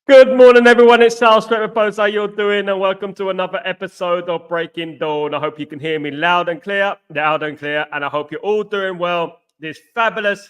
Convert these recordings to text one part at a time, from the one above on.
Good morning, everyone. It's Sal Straight Reports. How you're doing? And welcome to another episode of Breaking Dawn. I hope you can hear me loud and clear. And I hope you're all doing well this fabulous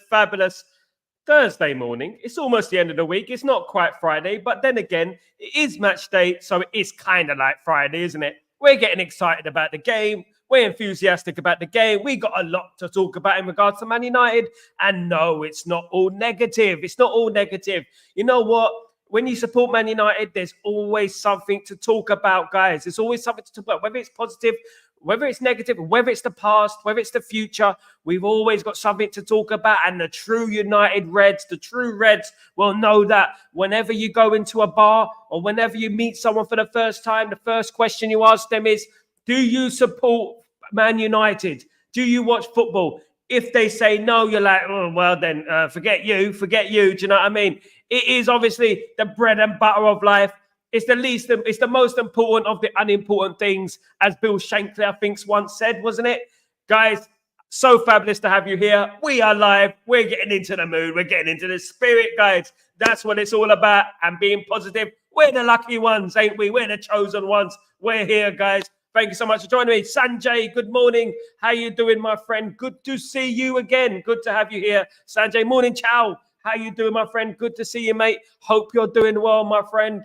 Thursday morning. It's almost the end of the week. It's not quite Friday, but then again, it is match day, so it is kind of like Friday, isn't it? We're getting excited about the game. We're enthusiastic about the game. We got a lot to talk about in regards to Man United. And no, it's not all negative. It's not all negative. You know what? When you support Man United, there's always something to talk about, guys. There's always something to talk about, whether it's positive, whether it's negative, whether it's the past, whether it's the future. We've always got something to talk about. And the true United Reds, the true Reds will know that whenever you go into a bar or whenever you meet someone for the first time, the first question you ask them is, do you support Man United? Do you watch football? If they say no, you're like, oh, well, then forget you. Do you know what I mean? It is obviously the bread and butter of life. It's the most important of the unimportant things, as Bill Shankly, I think, once said, wasn't it? Guys, so fabulous to have you here. We are live. We're getting into the mood. We're getting into the spirit, guys. That's what it's all about. And being positive. We're the lucky ones, ain't we? We're the chosen ones. We're here, guys. Thank you so much for joining me. Sanjay, good morning. How you doing, my friend? Good to see you again. Good to have you here. Sanjay, morning, ciao. How you doing, my friend? Good to see you, mate. Hope you're doing well, my friend.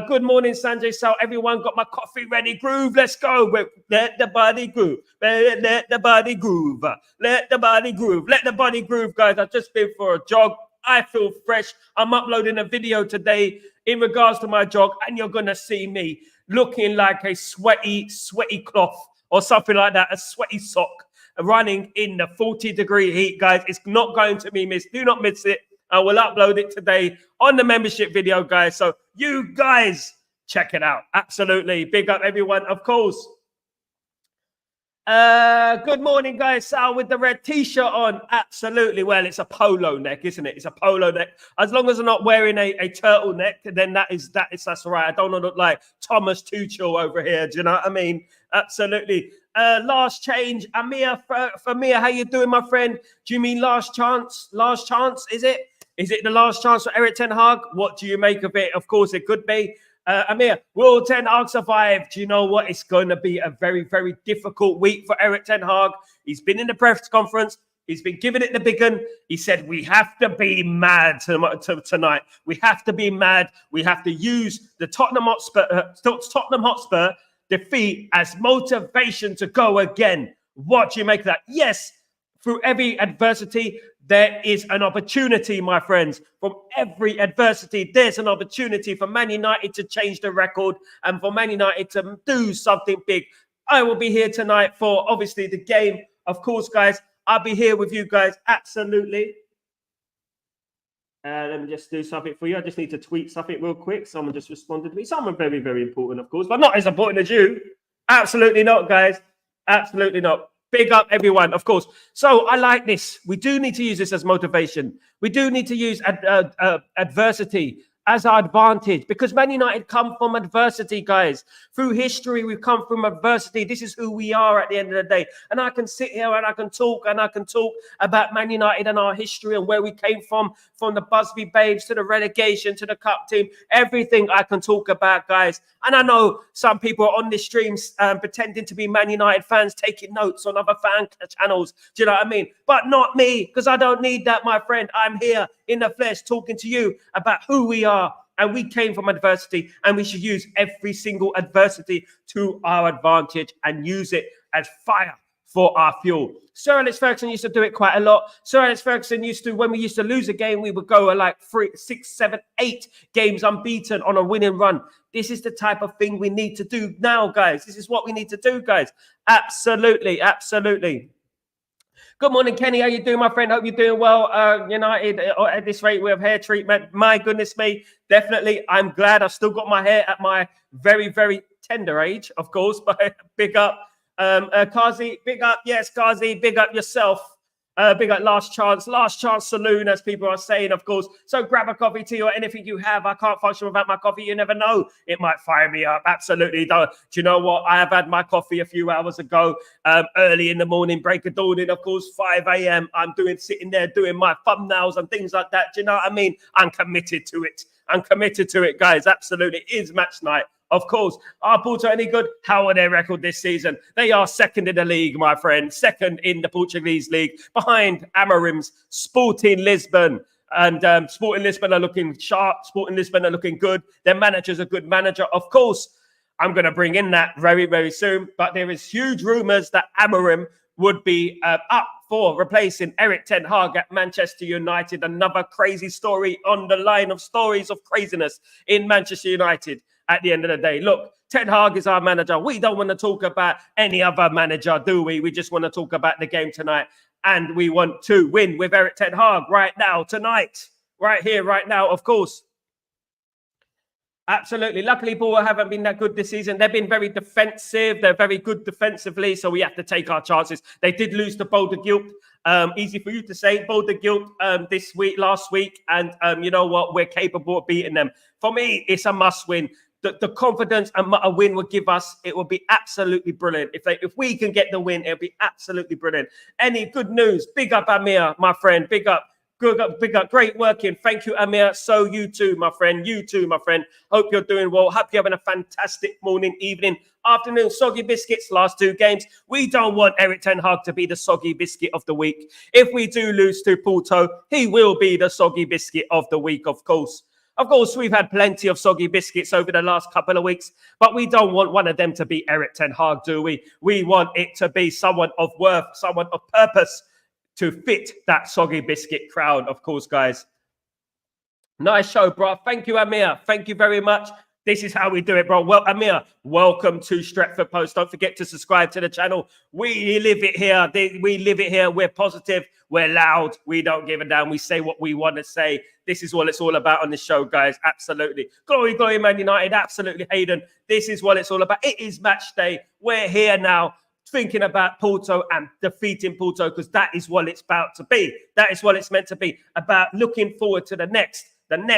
Good morning, Sanjay. So everyone got my coffee ready. Groove, let's go. Let the body groove. Let the body groove. Let the body groove. Let the body groove, guys. I've just been for a jog. I feel fresh. I'm uploading a video today in regards to my jog, and you're going to see me looking like a sweaty cloth or something like that, a sweaty sock, running in the 40-degree heat, guys. It's not going to be missed. Do not miss it. I will upload it today on the membership video, guys. So you guys check it out. Absolutely. Big up, everyone, of course. Good morning, guys. Sal with the red t-shirt on. Absolutely. Well, it's a polo neck, isn't it? It's a polo neck. As long as I'm not wearing a turtleneck, then that's all right. I don't want to look like Thomas Tuchel over here. Do you know what I mean? Absolutely. Last change. Amir, for Mia, how you doing, my friend? Do you mean last chance? Last chance, is it? Is it the last chance for Erik ten Hag? What do you make of it? Of course, it could be. Amir, will Ten Hag survive? Do you know what? It's going to be a very, very difficult week for Erik ten Hag. He's been in the press conference. He's been giving it the big one. He said, we have to be mad tonight. We have to be mad. We have to use the Tottenham Hotspur defeat as motivation to go again. What do you make of that? Yes, through every adversity, there is an opportunity, my friends. From every adversity, there's an opportunity for Man United to change the record and for Man United to do something big. I will be here tonight for, obviously, the game. Of course, guys, I'll be here with you guys. Absolutely. Let me just do something for you. I just need to tweet something real quick. Someone just responded to me. Someone very, very important, of course, but not as important as you. Absolutely not, guys. Absolutely not. Big up, everyone, of course. So I like this. We do need to use this as motivation. We do need to use adversity as our advantage, because Man United come from adversity, guys. Through history, we've come from adversity. This is who we are at the end of the day. And I can sit here and I can talk about Man United and our history and where we came from the Busby Babes to the relegation to the cup team, everything I can talk about, guys. And I know some people are on this stream pretending to be Man United fans, taking notes on other fan channels. Do you know what I mean? But not me, because I don't need that, my friend. I'm here in the flesh talking to you about who we are. And we came from adversity, and we should use every single adversity to our advantage and use it as fire for our fuel. Sir Alex Ferguson used to do it quite a lot. Sir Alex Ferguson when we used to lose a game, we would go like 3, 6, 7, 8 games unbeaten on a winning run. This is the type of thing we need to do now, guys. This is what we need to do, guys. Absolutely, absolutely. Good morning, Kenny. How you doing, my friend? Hope you're doing well. United, at this rate, we have hair treatment. My goodness me. Definitely. I'm glad I've still got my hair at my very, very tender age, of course. But big up. Kazi, big up. Yes, Kazi, big up yourself. Big up Last Chance Saloon, as people are saying, of course. So grab a coffee, tea, or anything you have. I can't function without my coffee. You never know. It might fire me up. Absolutely. Do you know what? I have had my coffee a few hours ago, early in the morning, break of dawning, of course, 5 a.m. I'm sitting there doing my thumbnails and things like that. Do you know what I mean? I'm committed to it. I'm committed to it, guys. Absolutely. It is match night. Of course. Are Porto any good? How are their record this season? They are second in the league, my friend. Second in the Portuguese league, behind Amorim's Sporting Lisbon. And Sporting Lisbon are looking sharp. Sporting Lisbon are looking good. Their manager's a good manager. Of course, I'm going to bring in that very, very soon. But there is huge rumours that Amorim would be up for replacing Erik ten Hag at Manchester United. Another crazy story on the line of stories of craziness in Manchester United. At the end of the day, look, Ten Hag is our manager. We don't want to talk about any other manager, do we? We just want to talk about the game tonight. And we want to win with Erik ten Hag right now, tonight, right here, right now, of course. Absolutely. Luckily, Ball haven't been that good this season. They've been very defensive. They're very good defensively, so we have to take our chances. They did lose to Bodø/Glimt. Easy for you to say, Bodø/Glimt last week. And you know what? We're capable of beating them. For me, it's a must-win. The confidence a win would give us, it would be absolutely brilliant. If we can get the win, it'll be absolutely brilliant. Any good news? Big up, Amir, my friend. Big up. Good up, big up. Great working. Thank you, Amir. So you too, my friend. You too, my friend. Hope you're doing well. Hope you're having a fantastic morning, evening, afternoon. Soggy biscuits, last two games. We don't want Erik ten Hag to be the soggy biscuit of the week. If we do lose to Porto, he will be the soggy biscuit of the week, of course. Of course, we've had plenty of soggy biscuits over the last couple of weeks, but we don't want one of them to be Erik ten Hag, do we? We want it to be someone of worth, someone of purpose to fit that soggy biscuit crown, of course, guys. Nice show, bro. Thank you, Amir. Thank you very much. This is how we do it, bro. Well, Amir, welcome to Stretford Post. Don't forget to subscribe to the channel. We live it here. We live it here. We're positive. We're loud. We don't give a damn. We say what we want to say. This is what it's all about on the show, guys. Absolutely. Glory, glory, Man United. Absolutely, Hayden. This is what it's all about. It is match day. We're here now thinking about Porto and defeating Porto because that is what it's about to be. That is what it's meant to be. About looking forward to the next, and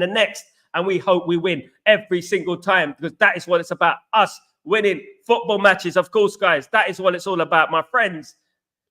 the next. And we hope we win every single time because that is what it's about. Us winning football matches, of course, guys. That is what it's all about, my friends.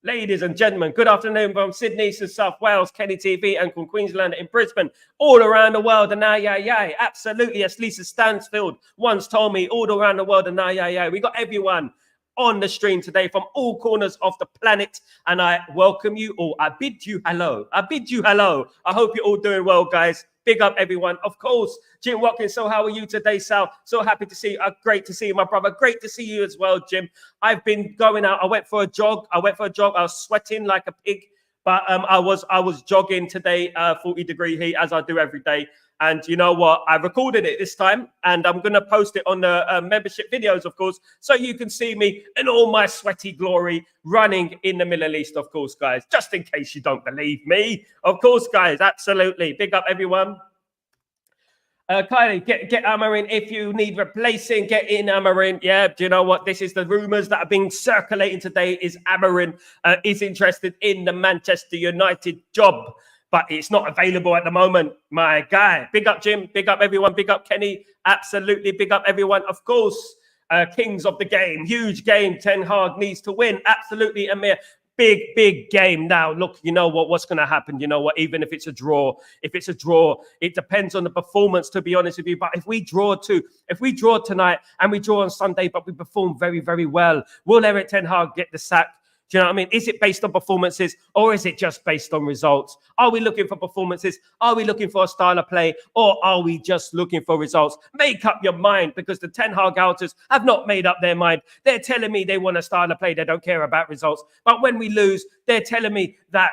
Ladies and gentlemen, good afternoon from Sydney to South Wales, Kenny TV, and from Queensland in Brisbane, all around the world. And absolutely, as Lisa Stansfield once told me, all around the world. And we got everyone on the stream today from all corners of the planet. And I welcome you all. I bid you hello. I hope you're all doing well, guys. Big up, everyone. Of course, Jim Watkins. So how are you today, Sal? So happy to see you. Great to see you, my brother. Great to see you as well, Jim. I've been going out. I went for a jog. I was sweating like a pig, but I was jogging today, 40-degree heat, as I do every day. And you know what? I recorded it this time, and I'm going to post it on the membership videos, of course, so you can see me in all my sweaty glory running in the Middle East, of course, guys, just in case you don't believe me. Of course, guys, absolutely. Big up, everyone. Kylie, get Amorim if you need replacing. Get in Amorim. Yeah, do you know what? This is the rumours that are being circulating today is Amorim is interested in the Manchester United job. But it's not available at the moment, my guy. Big up, Jim. Big up, everyone. Big up, Kenny. Absolutely. Big up, everyone. Of course, kings of the game. Huge game. Ten Hag needs to win. Absolutely, Amir. Big game. Now, look, you know what's going to happen. You know what? Even if it's a draw, it depends on the performance, to be honest with you. But if we draw tonight and we draw on Sunday, but we perform very, very well, will Erik ten Hag get the sack? Do you know what I mean? Is it based on performances or is it just based on results? Are we looking for performances? Are we looking for a style of play? Or are we just looking for results? Make up your mind, because the Ten Hag outers have not made up their mind. They're telling me they want a style of play. They don't care about results. But when we lose, they're telling me that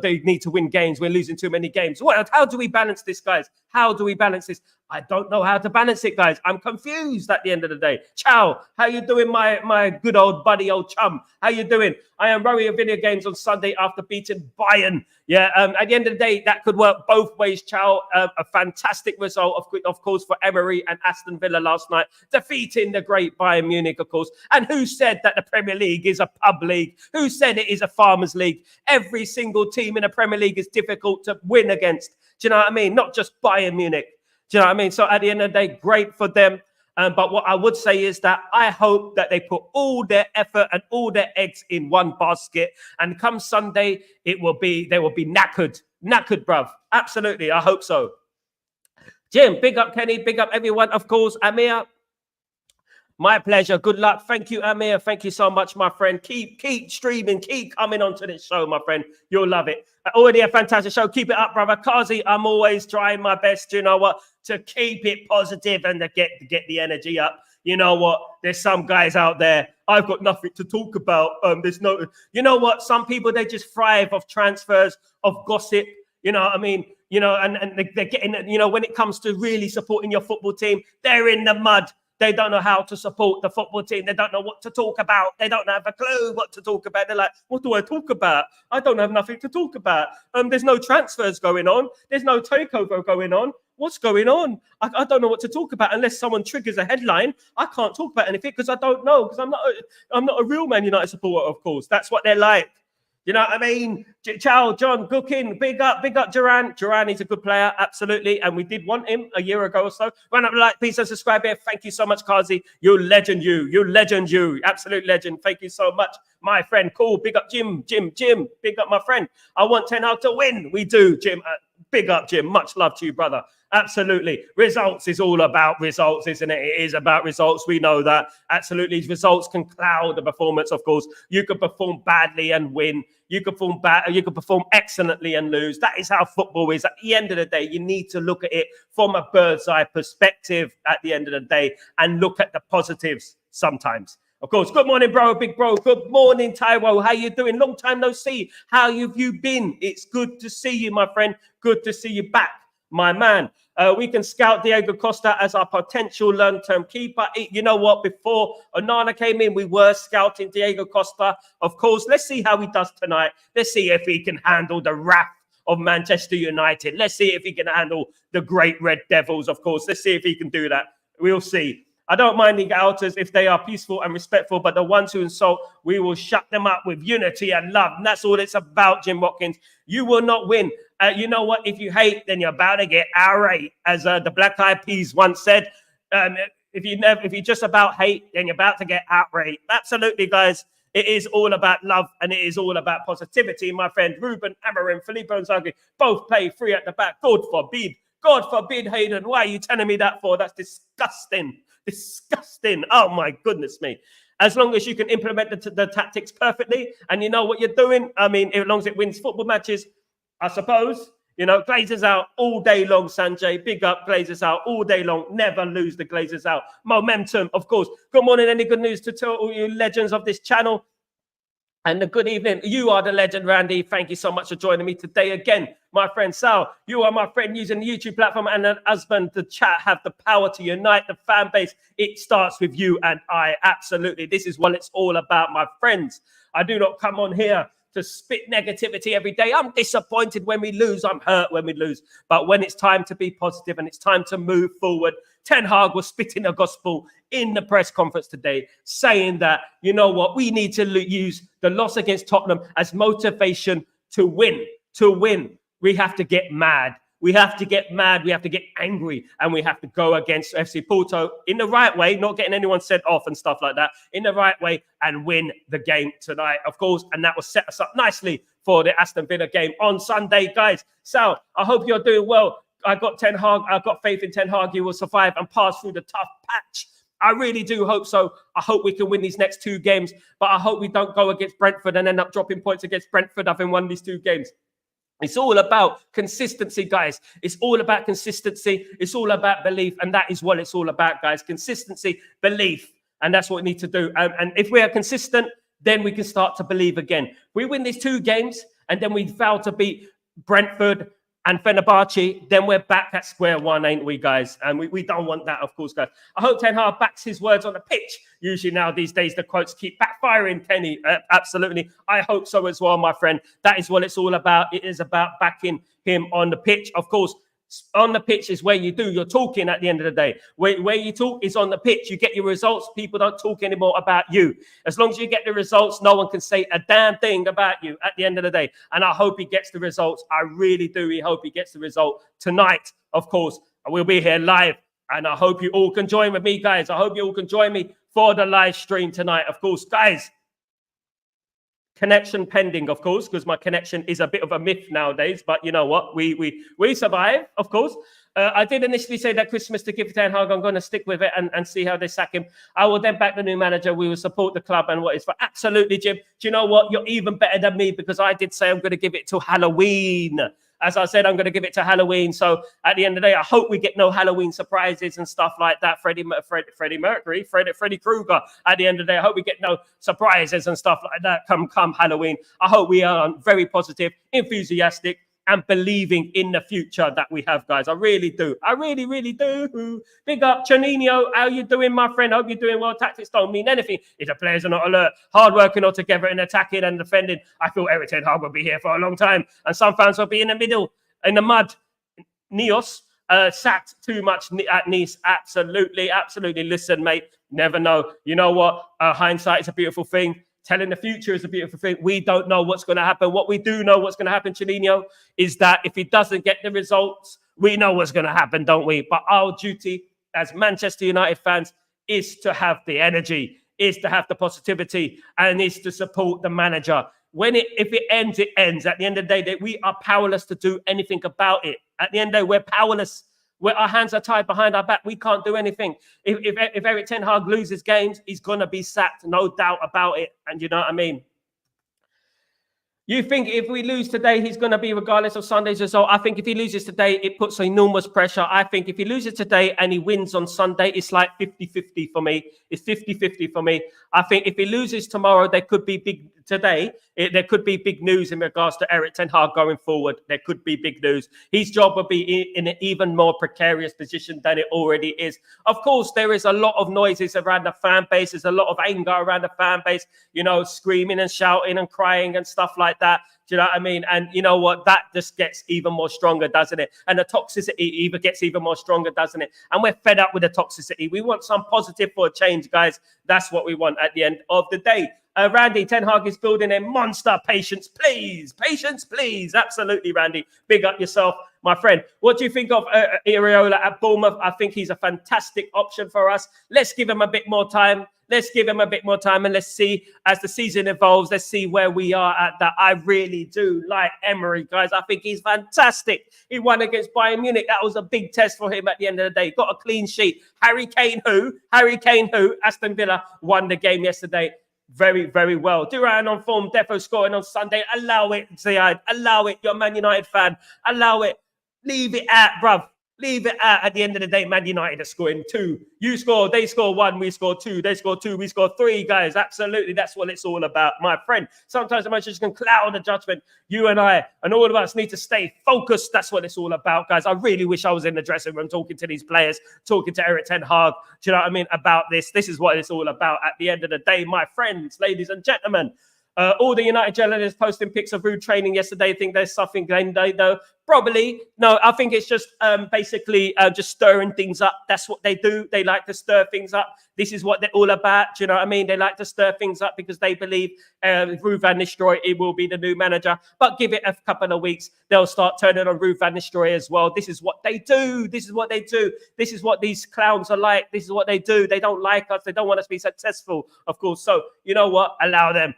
they need to win games. We're losing too many games. How do we balance this, guys? How do we balance this? I don't know how to balance it, guys. I'm confused at the end of the day. Ciao. How you doing, my good old buddy, old chum? How you doing? I am rowing video games on Sunday after beating Bayern. Yeah, at the end of the day, that could work both ways, Ciao. A fantastic result, of course, for Emery and Aston Villa last night, defeating the great Bayern Munich, of course. And who said that the Premier League is a pub league? Who said it is a farmers league? every single team in the Premier League is difficult to win against. Do you know what I mean? Not just Bayern Munich. Do you know what I mean? So at the end of the day, great for them. But what I would say is that I hope that they put all their effort and all their eggs in one basket. And come Sunday, they will be knackered, bruv. Absolutely, I hope so. Jim, big up Kenny, big up everyone. Of course, Amir. My pleasure. Good luck. Thank you, Amir. Thank you so much, my friend. Keep streaming. Keep coming onto this show, my friend. You'll love it. Already a fantastic show. Keep it up, brother. Kazi, I'm always trying my best, you know what, to keep it positive and to get the energy up. You know what? There's some guys out there. I've got nothing to talk about. There's no, you know what? Some people, they just thrive off transfers, of gossip. You know what I mean? You know, and they're getting, you know, when it comes to really supporting your football team, they're in the mud. They don't know how to support the football team. They don't know what to talk about. They don't have a clue what to talk about. They're like, what do I talk about? I don't have nothing to talk about. There's no transfers going on. There's no takeover going on. What's going on? I don't know what to talk about unless someone triggers a headline. I can't talk about anything because I don't know, because I'm not a real Man United supporter, of course. That's what they're like. You know what I mean? Ciao, John Gookin, big up Duran. Duran is a good player, absolutely. And we did want him a year ago or so. Run up the like, please, and subscribe here. Thank you so much, Kazi. You legend, you. Absolute legend. Thank you so much, my friend. Cool. Big up Jim. Big up my friend. I want Ten Hag to win. We do, Jim. Big up, Jim. Much love to you, brother. Absolutely. Results is all about results, isn't it? It is about results. We know that. Absolutely. Results can cloud the performance, of course. You could perform badly and win. You could perform excellently and lose. That is how football is. At the end of the day, you need to look at it from a bird's eye perspective at the end of the day and look at the positives sometimes. Of course, good morning, bro, big bro. Good morning, Taiwo. How you doing? Long time no see. How have you been? It's good to see you, my friend. Good to see you back, my man. We can scout Diego Costa as our potential long-term keeper. You know what? Before Onana came in, we were scouting Diego Costa. Of course, let's see how he does tonight. Let's see if he can handle the wrath of Manchester United. Let's see if he can handle the great Red Devils, of course. Let's see if he can do that. We'll see. I don't mind the outers if they are peaceful and respectful, but the ones who insult, we will shut them up with unity and love. And that's all it's about, Jim Watkins. You will not win. You know what? If you hate, then you're about to get irate, as the Black Eyed Peas once said. If you're just about hate, then you're about to get outraged. Absolutely, guys. It is all about love and it is all about positivity. My friend Ruben Amorim, Filippo Inzaghi, both play free at the back. God forbid, Hayden. Why are you telling me that for? That's disgusting. Disgusting. Oh, my goodness me. As long as you can implement the tactics perfectly and you know what you're doing, I mean, as long as it wins football matches, I suppose, you know, Glazers out all day long, Sanjay. Big up, Glazers out all day long. Never lose the Glazers out. Momentum, of course. Good morning. Any good news to tell all you legends of this channel? And a good evening. You are the legend, Randy. Thank you so much for joining me today again. My friend Sal, you are my friend using the YouTube platform and an husband. The chat have the power to unite the fan base. It starts with you and I. Absolutely. This is what it's all about, my friends. I do not come on here to spit negativity every day. I'm disappointed when we lose. I'm hurt when we lose. But when it's time to be positive and it's time to move forward, Ten Hag was spitting the gospel in the press conference today, saying that, you know what, we need to use the loss against Tottenham as motivation to win. To win, we have to get mad. We have to get mad. We have to get angry. And we have to go against FC Porto in the right way, not getting anyone sent off and stuff like that, in the right way and win the game tonight, of course. And that will set us up nicely for the Aston Villa game on Sunday, guys. Sal, I hope you're doing well. I got Ten Hag. I've got faith in Ten Hag. You will survive and pass through the tough patch. I really do hope so. I hope we can win these next two games, but I hope we don't go against Brentford and end up dropping points against Brentford having won these two games. It's all about consistency, guys. It's all about consistency. It's all about belief. And that is what it's all about, guys. Consistency, belief. And that's what we need to do. And if we are consistent, then we can start to believe again. We win these two games and then we fail to beat Brentford and Fenerbahce, then we're back at square one, ain't we, guys? And we don't want that, of course, guys. I hope Ten Hag backs his words on the pitch. Usually now these days, the quotes keep backfiring, Kenny. Absolutely. I hope so as well, my friend. That is what it's all about. It is about backing him on the pitch. Of course, On the pitch is where you do your talking at the end of the day. Where you talk is on the pitch. You get your results. People don't talk anymore about you. As long as you get the results, no one can say a damn thing about you at the end of the day. And I hope he gets the results. I really do. We hope he gets the result tonight, of course. We'll be here live. And I hope you all can join with me, guys. I hope you all can join me for the live stream tonight, of course. Guys, connection pending, of course, because my connection is a bit of a myth nowadays. But you know what? We survive, of course. I did initially say that Christmas to give Ten Hag. I'm going to stick with it and see how they sack him. I will then back the new manager. We will support the club and what is for. Absolutely, Jim. Do you know what? You're even better than me because I did say I'm going to give it to Halloween. As I said, I'm going to give it to Halloween. So at the end of the day, I hope we get no Halloween surprises and stuff like that. Freddie Krueger. At the end of the day, I hope we get no surprises and stuff like that come Halloween. I hope we are very positive, enthusiastic, and believing in the future that we have, guys. I really do. I really, really do. Big up, Chanino. How you doing, my friend? Hope you're doing well. Tactics don't mean anything if the players are not alert. Hard working all together in attacking and defending. I feel Erik ten Hag will be here for a long time. And some fans will be in the middle, in the mud. Neos sacked too much at Nice. Absolutely, absolutely. Listen, mate, never know. You know what? Hindsight is a beautiful thing. Telling the future is a beautiful thing. We don't know what's going to happen. What we do know what's going to happen, Chelino, is that if he doesn't get the results, we know what's going to happen, don't we? But our duty as Manchester United fans is to have the energy, is to have the positivity, and is to support the manager. If it ends, it ends. At the end of the day, we are powerless to do anything about it. At the end of the day, we're powerless. Where our hands are tied behind our back, we can't do anything. If Erik ten Hag loses games, he's going to be sacked, no doubt about it. And you know what I mean? You think if we lose today, he's going to be regardless of Sunday's result? I think if he loses today, it puts enormous pressure. I think if he loses today and he wins on Sunday, it's like 50-50 for me. It's 50-50 for me. I think if he loses tomorrow, there could be there could be big news in regards to Erik ten Hag going forward. There could be big news. His job will be in an even more precarious position than it already is. Of course, there is a lot of noises around the fan base. There's a lot of anger around the fan base, you know, screaming and shouting and crying and stuff like that. Do you know what I mean? And you know what? That just gets even more stronger, doesn't it? And the toxicity even gets even more stronger, doesn't it? And we're fed up with the toxicity. We want some positive for a change, guys. That's what we want at the end of the day. Randy, Ten Hag is building a monster. Patience, please. Patience, please. Absolutely, Randy. Big up yourself, my friend. What do you think of Iraola at Bournemouth? I think he's a fantastic option for us. Let's give him a bit more time. Let's give him a bit more time and let's see as the season evolves. Let's see where we are at that. I really do like Emery, guys. I think he's fantastic. He won against Bayern Munich. That was a big test for him at the end of the day. Got a clean sheet. Harry Kane, who? Aston Villa won the game yesterday. Very, very well. Duran on form. Defo scoring on Sunday. Allow it, Ziyad. Allow it. You're a Man United fan. Allow it. Leave it out, bruv. Leave it out. At the end of the day, Man United are scoring 2. You score, they score 1, we score 2. They score 2, we score 3, guys. Absolutely. That's what it's all about, my friend. Sometimes emotions can cloud the judgment. You and I and all of us need to stay focused. That's what it's all about, guys. I really wish I was in the dressing room talking to these players, talking to Erik ten Hag. Do you know what I mean? About this. This is what it's all about at the end of the day, my friends, ladies and gentlemen. All the United journalists posting pics of rude training yesterday. Think there's something going on, though. Probably. No, I think it's just basically just stirring things up. That's what they do. They like to stir things up. This is what they're all about. Do you know what I mean? They like to stir things up because they believe Ruud van Nistelrooy, it will be the new manager. But give it a couple of weeks, they'll start turning on Ruud van Nistelrooy as well. This is what they do. This is what they do. This is what these clowns are like. This is what they do. They don't like us. They don't want us to be successful, of course. So, you know what? Allow them.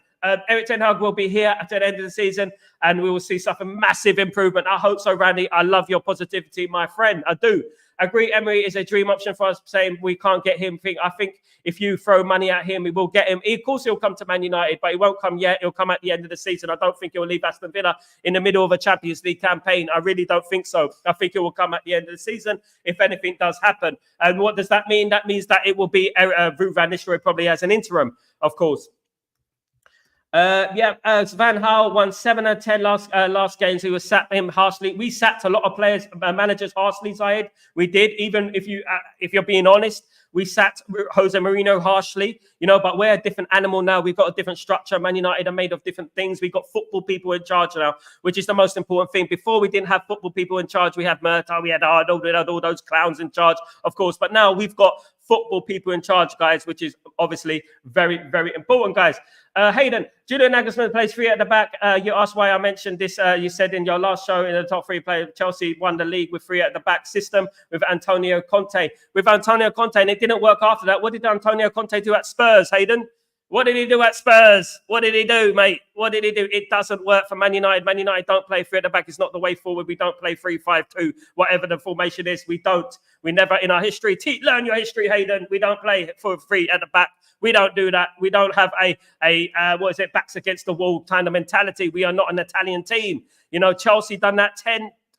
Erik ten Hag will be here at the end of the season and we will see something massive improvement. I hope so, Randy. I love your positivity, my friend. I do. Agree, Emery is a dream option for us, saying we can't get him. I think if you throw money at him, we will get him. Of course, he'll come to Man United, but he won't come yet. He'll come at the end of the season. I don't think he'll leave Aston Villa in the middle of a Champions League campaign. I really don't think so. I think he will come at the end of the season if anything does happen. And what does that mean? That means that it will be Ruud van Nistelrooy probably as an interim, of course. Van Gaal won 7 out of 10 last games. He was sacked him harshly. We sacked a lot of players, managers harshly, Zayed. We did. Even if you're being honest, We sacked Jose Mourinho harshly, you know, but we're a different animal now. We've got a different structure. Man United are made of different things. We've got football people in charge now, which is the most important thing. Before, we didn't have football people in charge. We had Murtaugh, we had Arnold, we had all those clowns in charge, of course. But now we've got football people in charge, guys, which is obviously very, very important, guys. Hayden, Julian Nagelsmann plays three at the back. You asked why I mentioned this. You said in your last show, in the top three players, Chelsea won the league with three at the back system with Antonio Conte. With Antonio Conte, and it didn't work after that. What did Antonio Conte do at Spurs, Hayden? What did he do at Spurs? What did he do, mate? What did he do? It doesn't work for Man United. Man United don't play three at the back. It's not the way forward. We don't play 3-5-2, whatever the formation is. We don't. We never in our history. Learn your history, Hayden. We don't play for three at the back. We don't do that. We don't have a backs against the wall kind of mentality. We are not an Italian team. You know, Chelsea done that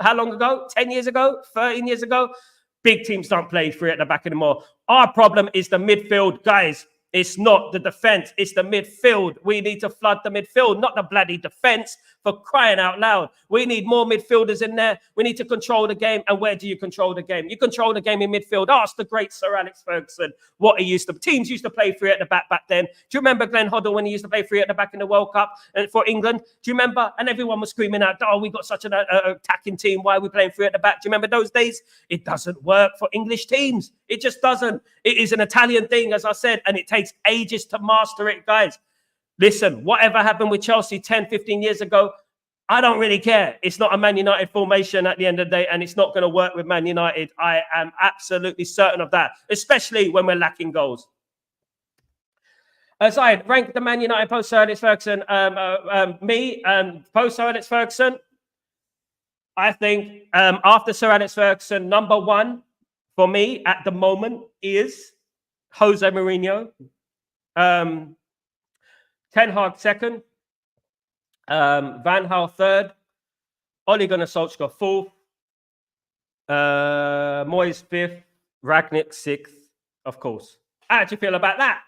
how long ago? 10 years ago? 13 years ago? Big teams don't play three at the back anymore. Our problem is the midfield, guys. It's not the defense, it's the midfield. We need to flood the midfield, not the bloody defense, for crying out loud. We need more midfielders in there. We need to control the game. And where do you control the game? You control the game in midfield. Ask the great Sir Alex Ferguson what he used to. Teams used to play three at the back then. Do you remember Glenn Hoddle when he used to play three at the back in the World Cup for England? Do you remember? And everyone was screaming out, oh, we got such an attacking team. Why are we playing three at the back? Do you remember those days? It doesn't work for English teams. It just doesn't. It is an Italian thing, as I said, and it takes ages to master it, guys. Listen, whatever happened with Chelsea 10, 15 years ago, I don't really care. It's not a Man United formation at the end of the day, and it's not going to work with Man United. I am absolutely certain of that, especially when we're lacking goals. So I rank the Man United post Sir Alex Ferguson. Post Sir Alex Ferguson, I think after Sir Alex Ferguson, number one for me at the moment is Jose Mourinho. Ten Hag second. Van Gaal third. Ole Gunnar Solskjaer fourth. Moyes fifth. Rangnick sixth, of course. How do you feel about that?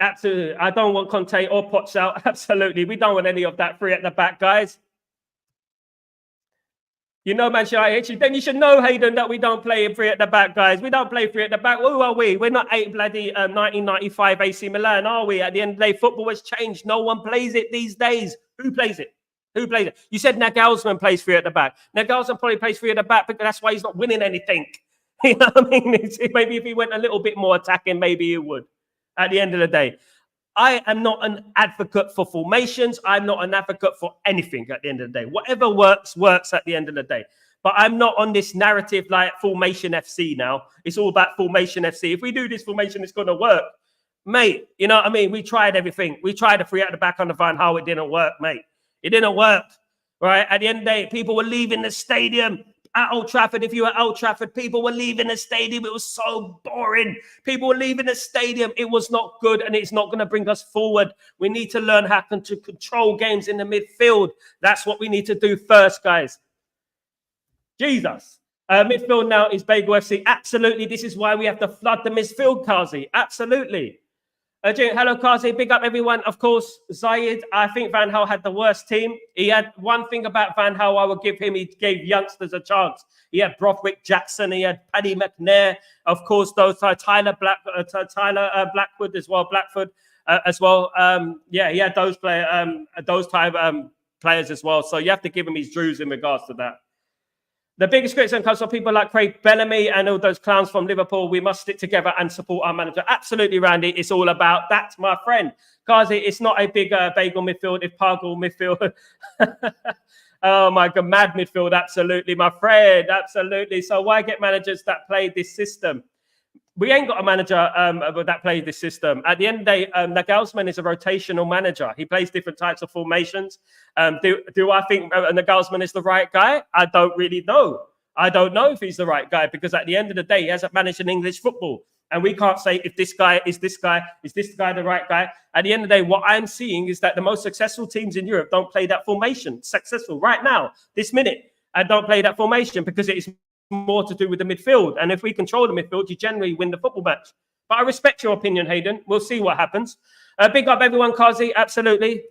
Absolutely. I don't want Conte or Potts out. Absolutely. We don't want any of that three at the back, guys. You know, Manchester United, then you should know, Hayden, that we don't play three at the back, guys. We don't play three at the back. Who are we? We're not bloody 1995 AC Milan, are we? At the end of the day, football has changed. No one plays it these days. Who plays it? Who plays it? You said Nagelsmann plays three at the back. Nagelsmann probably plays three at the back because that's why he's not winning anything. You know what I mean? Maybe if he went a little bit more attacking, maybe he would. At the end of the day, I am not an advocate for formations. I'm not an advocate for anything at the end of the day. Whatever works, works at the end of the day. But I'm not on this narrative like Formation FC now. It's all about Formation FC. If we do this formation, it's going to work. Mate, you know what I mean? We tried everything. We tried the three at the back on the Van Gaal. It didn't work, mate. It didn't work, right? At the end of the day, people were leaving the stadium. At Old Trafford, if you were at Old Trafford, people were leaving the stadium. It was so boring. People were leaving the stadium. It was not good, and it's not going to bring us forward. We need to learn how to control games in the midfield. That's what we need to do first, guys. Jesus. Midfield now is Bagel FC. Absolutely. This is why we have to flood the midfield, Kazi. Absolutely. Hello, Kazi. Big up, everyone. Of course, Zayed. I think Van Gaal had the worst team. He had one thing about Van Gaal I would give him. He gave youngsters a chance. He had Brothwick Jackson. He had Paddy McNair. Of course, those Tyler Blackwood as well. Blackford as well. Yeah, he had those players as well. So you have to give him his dues in regards to that. The biggest criticism comes from people like Craig Bellamy and all those clowns from Liverpool. We must stick together and support our manager. Absolutely, Randy. It's all about that, my friend. Kazi, it's not a big Bagel midfield. It's Pargle midfield. Oh, my God. Mad midfield. Absolutely, my friend. Absolutely. So why get managers that play this system? We ain't got a manager that plays this system. At the end of the day, Nagelsmann is a rotational manager. He plays different types of formations. Do I think Nagelsmann is the right guy? I don't really know. I don't know if he's the right guy because at the end of the day, he hasn't managed in English football. And we can't say if this guy is this guy the right guy. At the end of the day, what I'm seeing is that the most successful teams in Europe don't play that formation. Successful right now, this minute, and don't play that formation because it is more to do with the midfield. And if we control the midfield, you generally win the football match. But I respect your opinion, Hayden. We'll see what happens. Big up everyone, Kazi. Absolutely.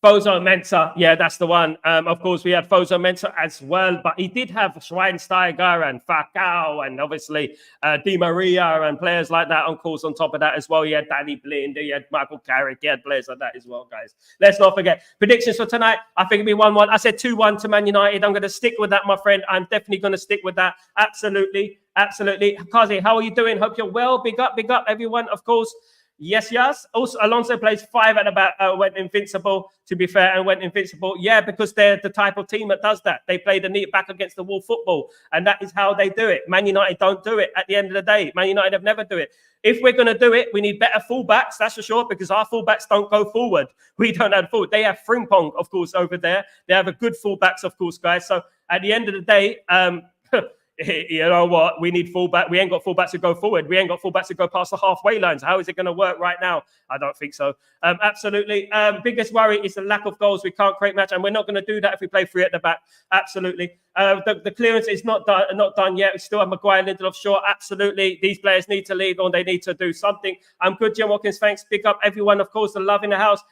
Fosu Mensah, yeah, that's the one. Of course, we had Fosu Mensah as well, but he did have Schweinsteiger and Falcao and obviously Di Maria and players like that on course on top of that as well. He had Danny Blind, he had Michael Carrick, he had players like that as well, guys. Let's not forget. Predictions for tonight, I think it'll be 1-1. I said 2-1 to Man United. I'm going to stick with that, my friend. I'm definitely going to stick with that. Absolutely. Absolutely. Kazi, how are you doing? Hope you're well. Big up, everyone, of course. Yes. Also, Alonso plays 5 at the back, went invincible, to be fair, and went invincible. Yeah, because they're the type of team that does that. They play the neat back against the wall football, and that is how they do it. Man United don't do it at the end of the day. Man United have never do it. If we're going to do it, we need better fullbacks, that's for sure, because our fullbacks don't go forward. We don't have forward. They have Frimpong, of course, over there. They have a good fullbacks, of course, guys. So at the end of the day, you know what? We need fullback. We ain't got fullbacks to go forward. We ain't got fullbacks to go past the halfway lines. How is it going to work right now? I don't think so. Absolutely. Biggest worry is the lack of goals. We can't create match, and we're not going to do that if we play 3 at the back. Absolutely. The clearance is not done yet. We still have Maguire, Lindelof, Shaw. Absolutely. These players need to lead or they need to do something. I'm good, Jim Watkins. Thanks. Pick up everyone. Of course, the love in the house.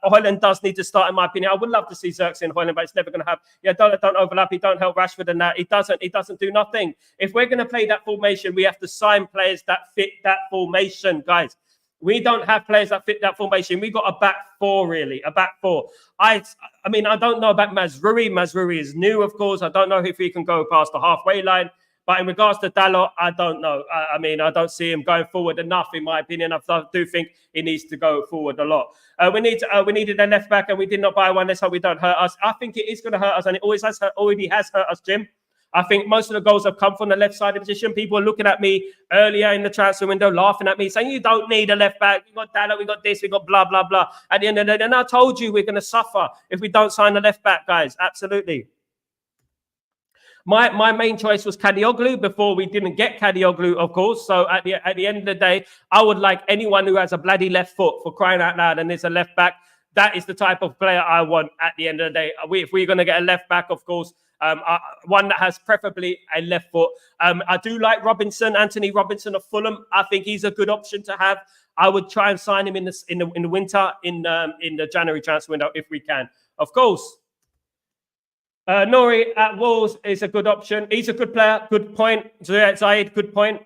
Højlund does need to start, in my opinion. I would love to see Xerxes in Højlund, but it's never going to happen. Yeah, don't overlap. He don't help Rashford in that. He doesn't do nothing. If we're going to play that formation, we have to sign players that fit that formation, guys. We don't have players that fit that formation. We got a back 4, really, a back 4. I mean, I don't know about Mazraoui. Mazraoui is new, of course. I don't know if he can go past the halfway line. But in regards to Dalot, I don't know. I mean, I don't see him going forward enough, in my opinion. I do think he needs to go forward a lot. We needed a left back, and we did not buy one. Let's hope we don't hurt us. I think it is going to hurt us, and it already has hurt us, Jim. I think most of the goals have come from the left side of the position. People are looking at me earlier in the transfer window, laughing at me, saying, you don't need a left back. We got Dalot, we got this, we got blah, blah, blah. At the end of the day, and I told you we're going to suffer if we don't sign a left back, guys. Absolutely. My main choice was Kadioglu before we didn't get Kadioglu, of course. So at the end of the day, I would like anyone who has a bloody left foot, for crying out loud, and is a left back. That is the type of player I want at the end of the day. If we're going to get a left back, of course, one that has preferably a left foot. I do like Robinson, Anthony Robinson of Fulham. I think he's a good option to have. I would try and sign him in the winter, in the January transfer window if we can, of course. Nori at Wolves is a good option. He's a good player. Good point. Zaid, good point.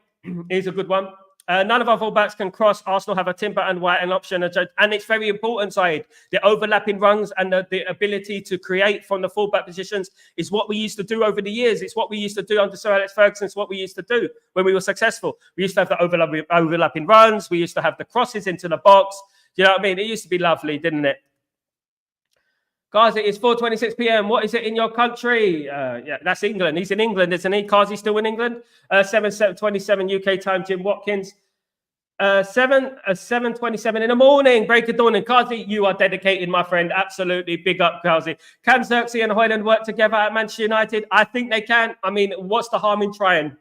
He's a good one. None of our fullbacks can cross. Arsenal have a Timber and White an option. And it's very important, Zaid. The overlapping runs and the ability to create from the fullback positions is what we used to do over the years. It's what we used to do under Sir Alex Ferguson. It's what we used to do when we were successful. We used to have the overlapping runs. We used to have the crosses into the box. You know what I mean? It used to be lovely, didn't it? Kazi, it's 4:26 p.m. What is it in your country? Yeah, that's England. He's in England, isn't he? Kazi still in England? 7:27 UK time, Jim Watkins. 7:27 in the morning. Break of dawn. And Kazi, you are dedicated, my friend. Absolutely. Big up, Kazi. Can Xerxes and Højlund work together at Manchester United? I think they can. I mean, what's the harm in trying?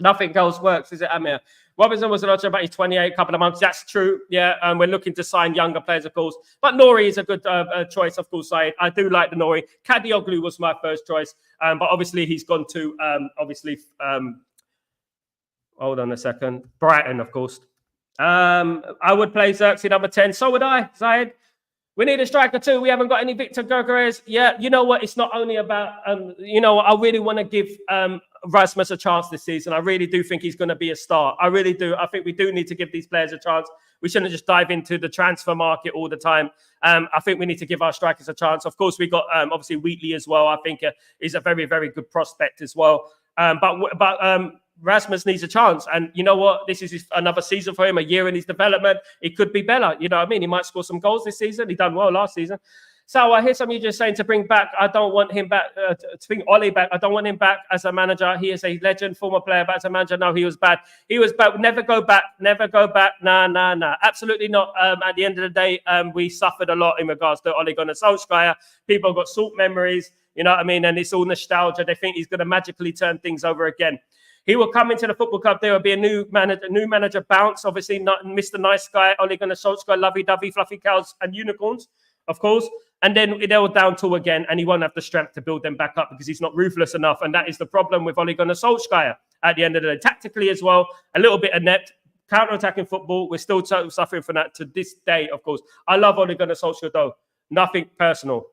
Nothing else works, is it, Amir? Robinson was an option, but he's 28, a couple of months. That's true. Yeah, and we're looking to sign younger players, of course. But Nori is a good choice, of course. I do like the Nori. Kadioglu was my first choice, but obviously he's gone to, hold on a second, Brighton, of course. I would play Xerxes number 10. So would I, Zayed. We need a striker too. We haven't got any Victor Gyökeres. Yeah, you know what? It's not only about, you know what? I really want to give Rasmus a chance this season. I really do think he's going to be a star. I really do. I think we do need to give these players a chance. We shouldn't just dive into the transfer market all the time. I think we need to give our strikers a chance. Of course, we got obviously Wheatley as well. I think he's a very, very good prospect as well. But Rasmus needs a chance. And you know what? This is another season for him, a year in his development. It could be better. You know what I mean? He might score some goals this season. He done well last season. So I hear some of you just saying to bring back, I don't want him back, to bring Ollie back. I don't want him back as a manager. He is a legend, former player, but as a manager, no, he was bad. He was bad. Never go back. Never go back. Nah. Absolutely not. At the end of the day, we suffered a lot in regards to Ole Gunnar Solskjaer. People got salt memories, you know what I mean? And it's all nostalgia. They think he's going to magically turn things over again. He will come into the football club. There will be a new manager bounce. Obviously, not Mr. Nice Guy, Ole Gunnar Solskjaer, lovey-dovey, fluffy cows and unicorns, of course. And then they'll down tool again, and he won't have the strength to build them back up because he's not ruthless enough. And that is the problem with Ole Gunnar Solskjaer at the end of the day. Tactically as well, a little bit inept. Counter-attacking football, we're still suffering from that to this day, of course. I love Ole Gunnar Solskjaer, though. Nothing personal.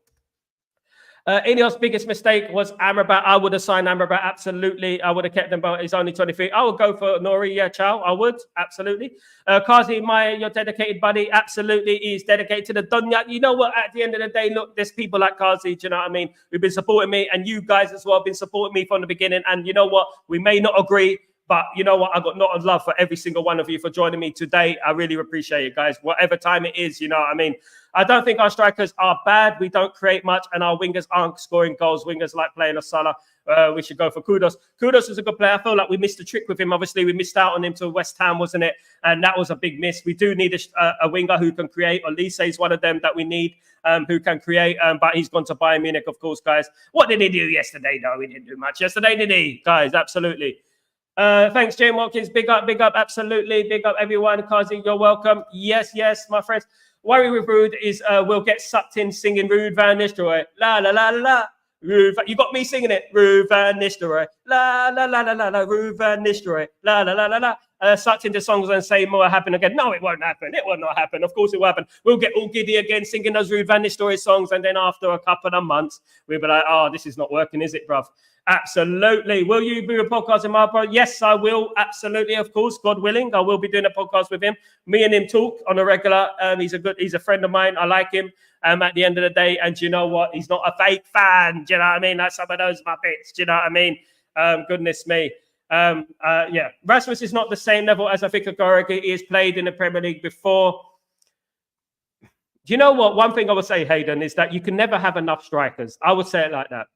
Ineos' biggest mistake was Amrabat. I would have signed Amrabat, absolutely. I would have kept him, but he's only 23. I would go for Nori, yeah, ciao. I would, absolutely. Kazi, your dedicated buddy, absolutely. He's dedicated to the Dunya. You know what? At the end of the day, look, there's people like Kazi, do you know what I mean? Who've been supporting me, and you guys as well have been supporting me from the beginning. And you know what? We may not agree, but you know what? I got not of love for every single one of you for joining me today. I really appreciate it, guys. Whatever time it is, you know what I mean? I don't think our strikers are bad. We don't create much, and our wingers aren't scoring goals. Wingers like playing a Salah. We should go for Kudos. Kudos is a good player. I feel like we missed a trick with him. Obviously, we missed out on him to West Ham, wasn't it? And that was a big miss. We do need a winger who can create. Olise is one of them that we need, who can create. But he's gone to Bayern Munich, of course, guys. What did he do yesterday? No, he didn't do much yesterday, did he? Guys, absolutely. Thanks, Jane Watkins. Big up, absolutely. Big up, everyone. Kazi, you're welcome. Yes, my friends. Worry with Rude is we'll get sucked in singing Rude Van Nistelrooy. La, la, la, la. Rude, you got me singing it. Rude Van Nistelrooy. La, la, la, la, la, la. Rude Van Nistelrooy. La, la, la, la, la. Sucked into songs and say more happen again. No, it won't happen. It will not happen. Of course it will happen. We'll get all giddy again singing those Rude Van Nistelrooy songs, and then after a couple of months, we'll be like, oh, this is not working, is it, bruv? Absolutely. Will you be a podcast in my podcast? Yes, I will. Absolutely, of course. God willing, I will be doing a podcast with him. Me and him talk on a regular. He's a friend of mine. I like him. At the end of the day, and you know what? He's not a fake fan. Do you know what I mean? Like some of those Muppets. Do you know what I mean? Goodness me. Yeah. Rasmus is not the same level as Afika Gorigi. He has played in the Premier League before. Do you know what? One thing I would say, Hayden, is that you can never have enough strikers. I would say it like that.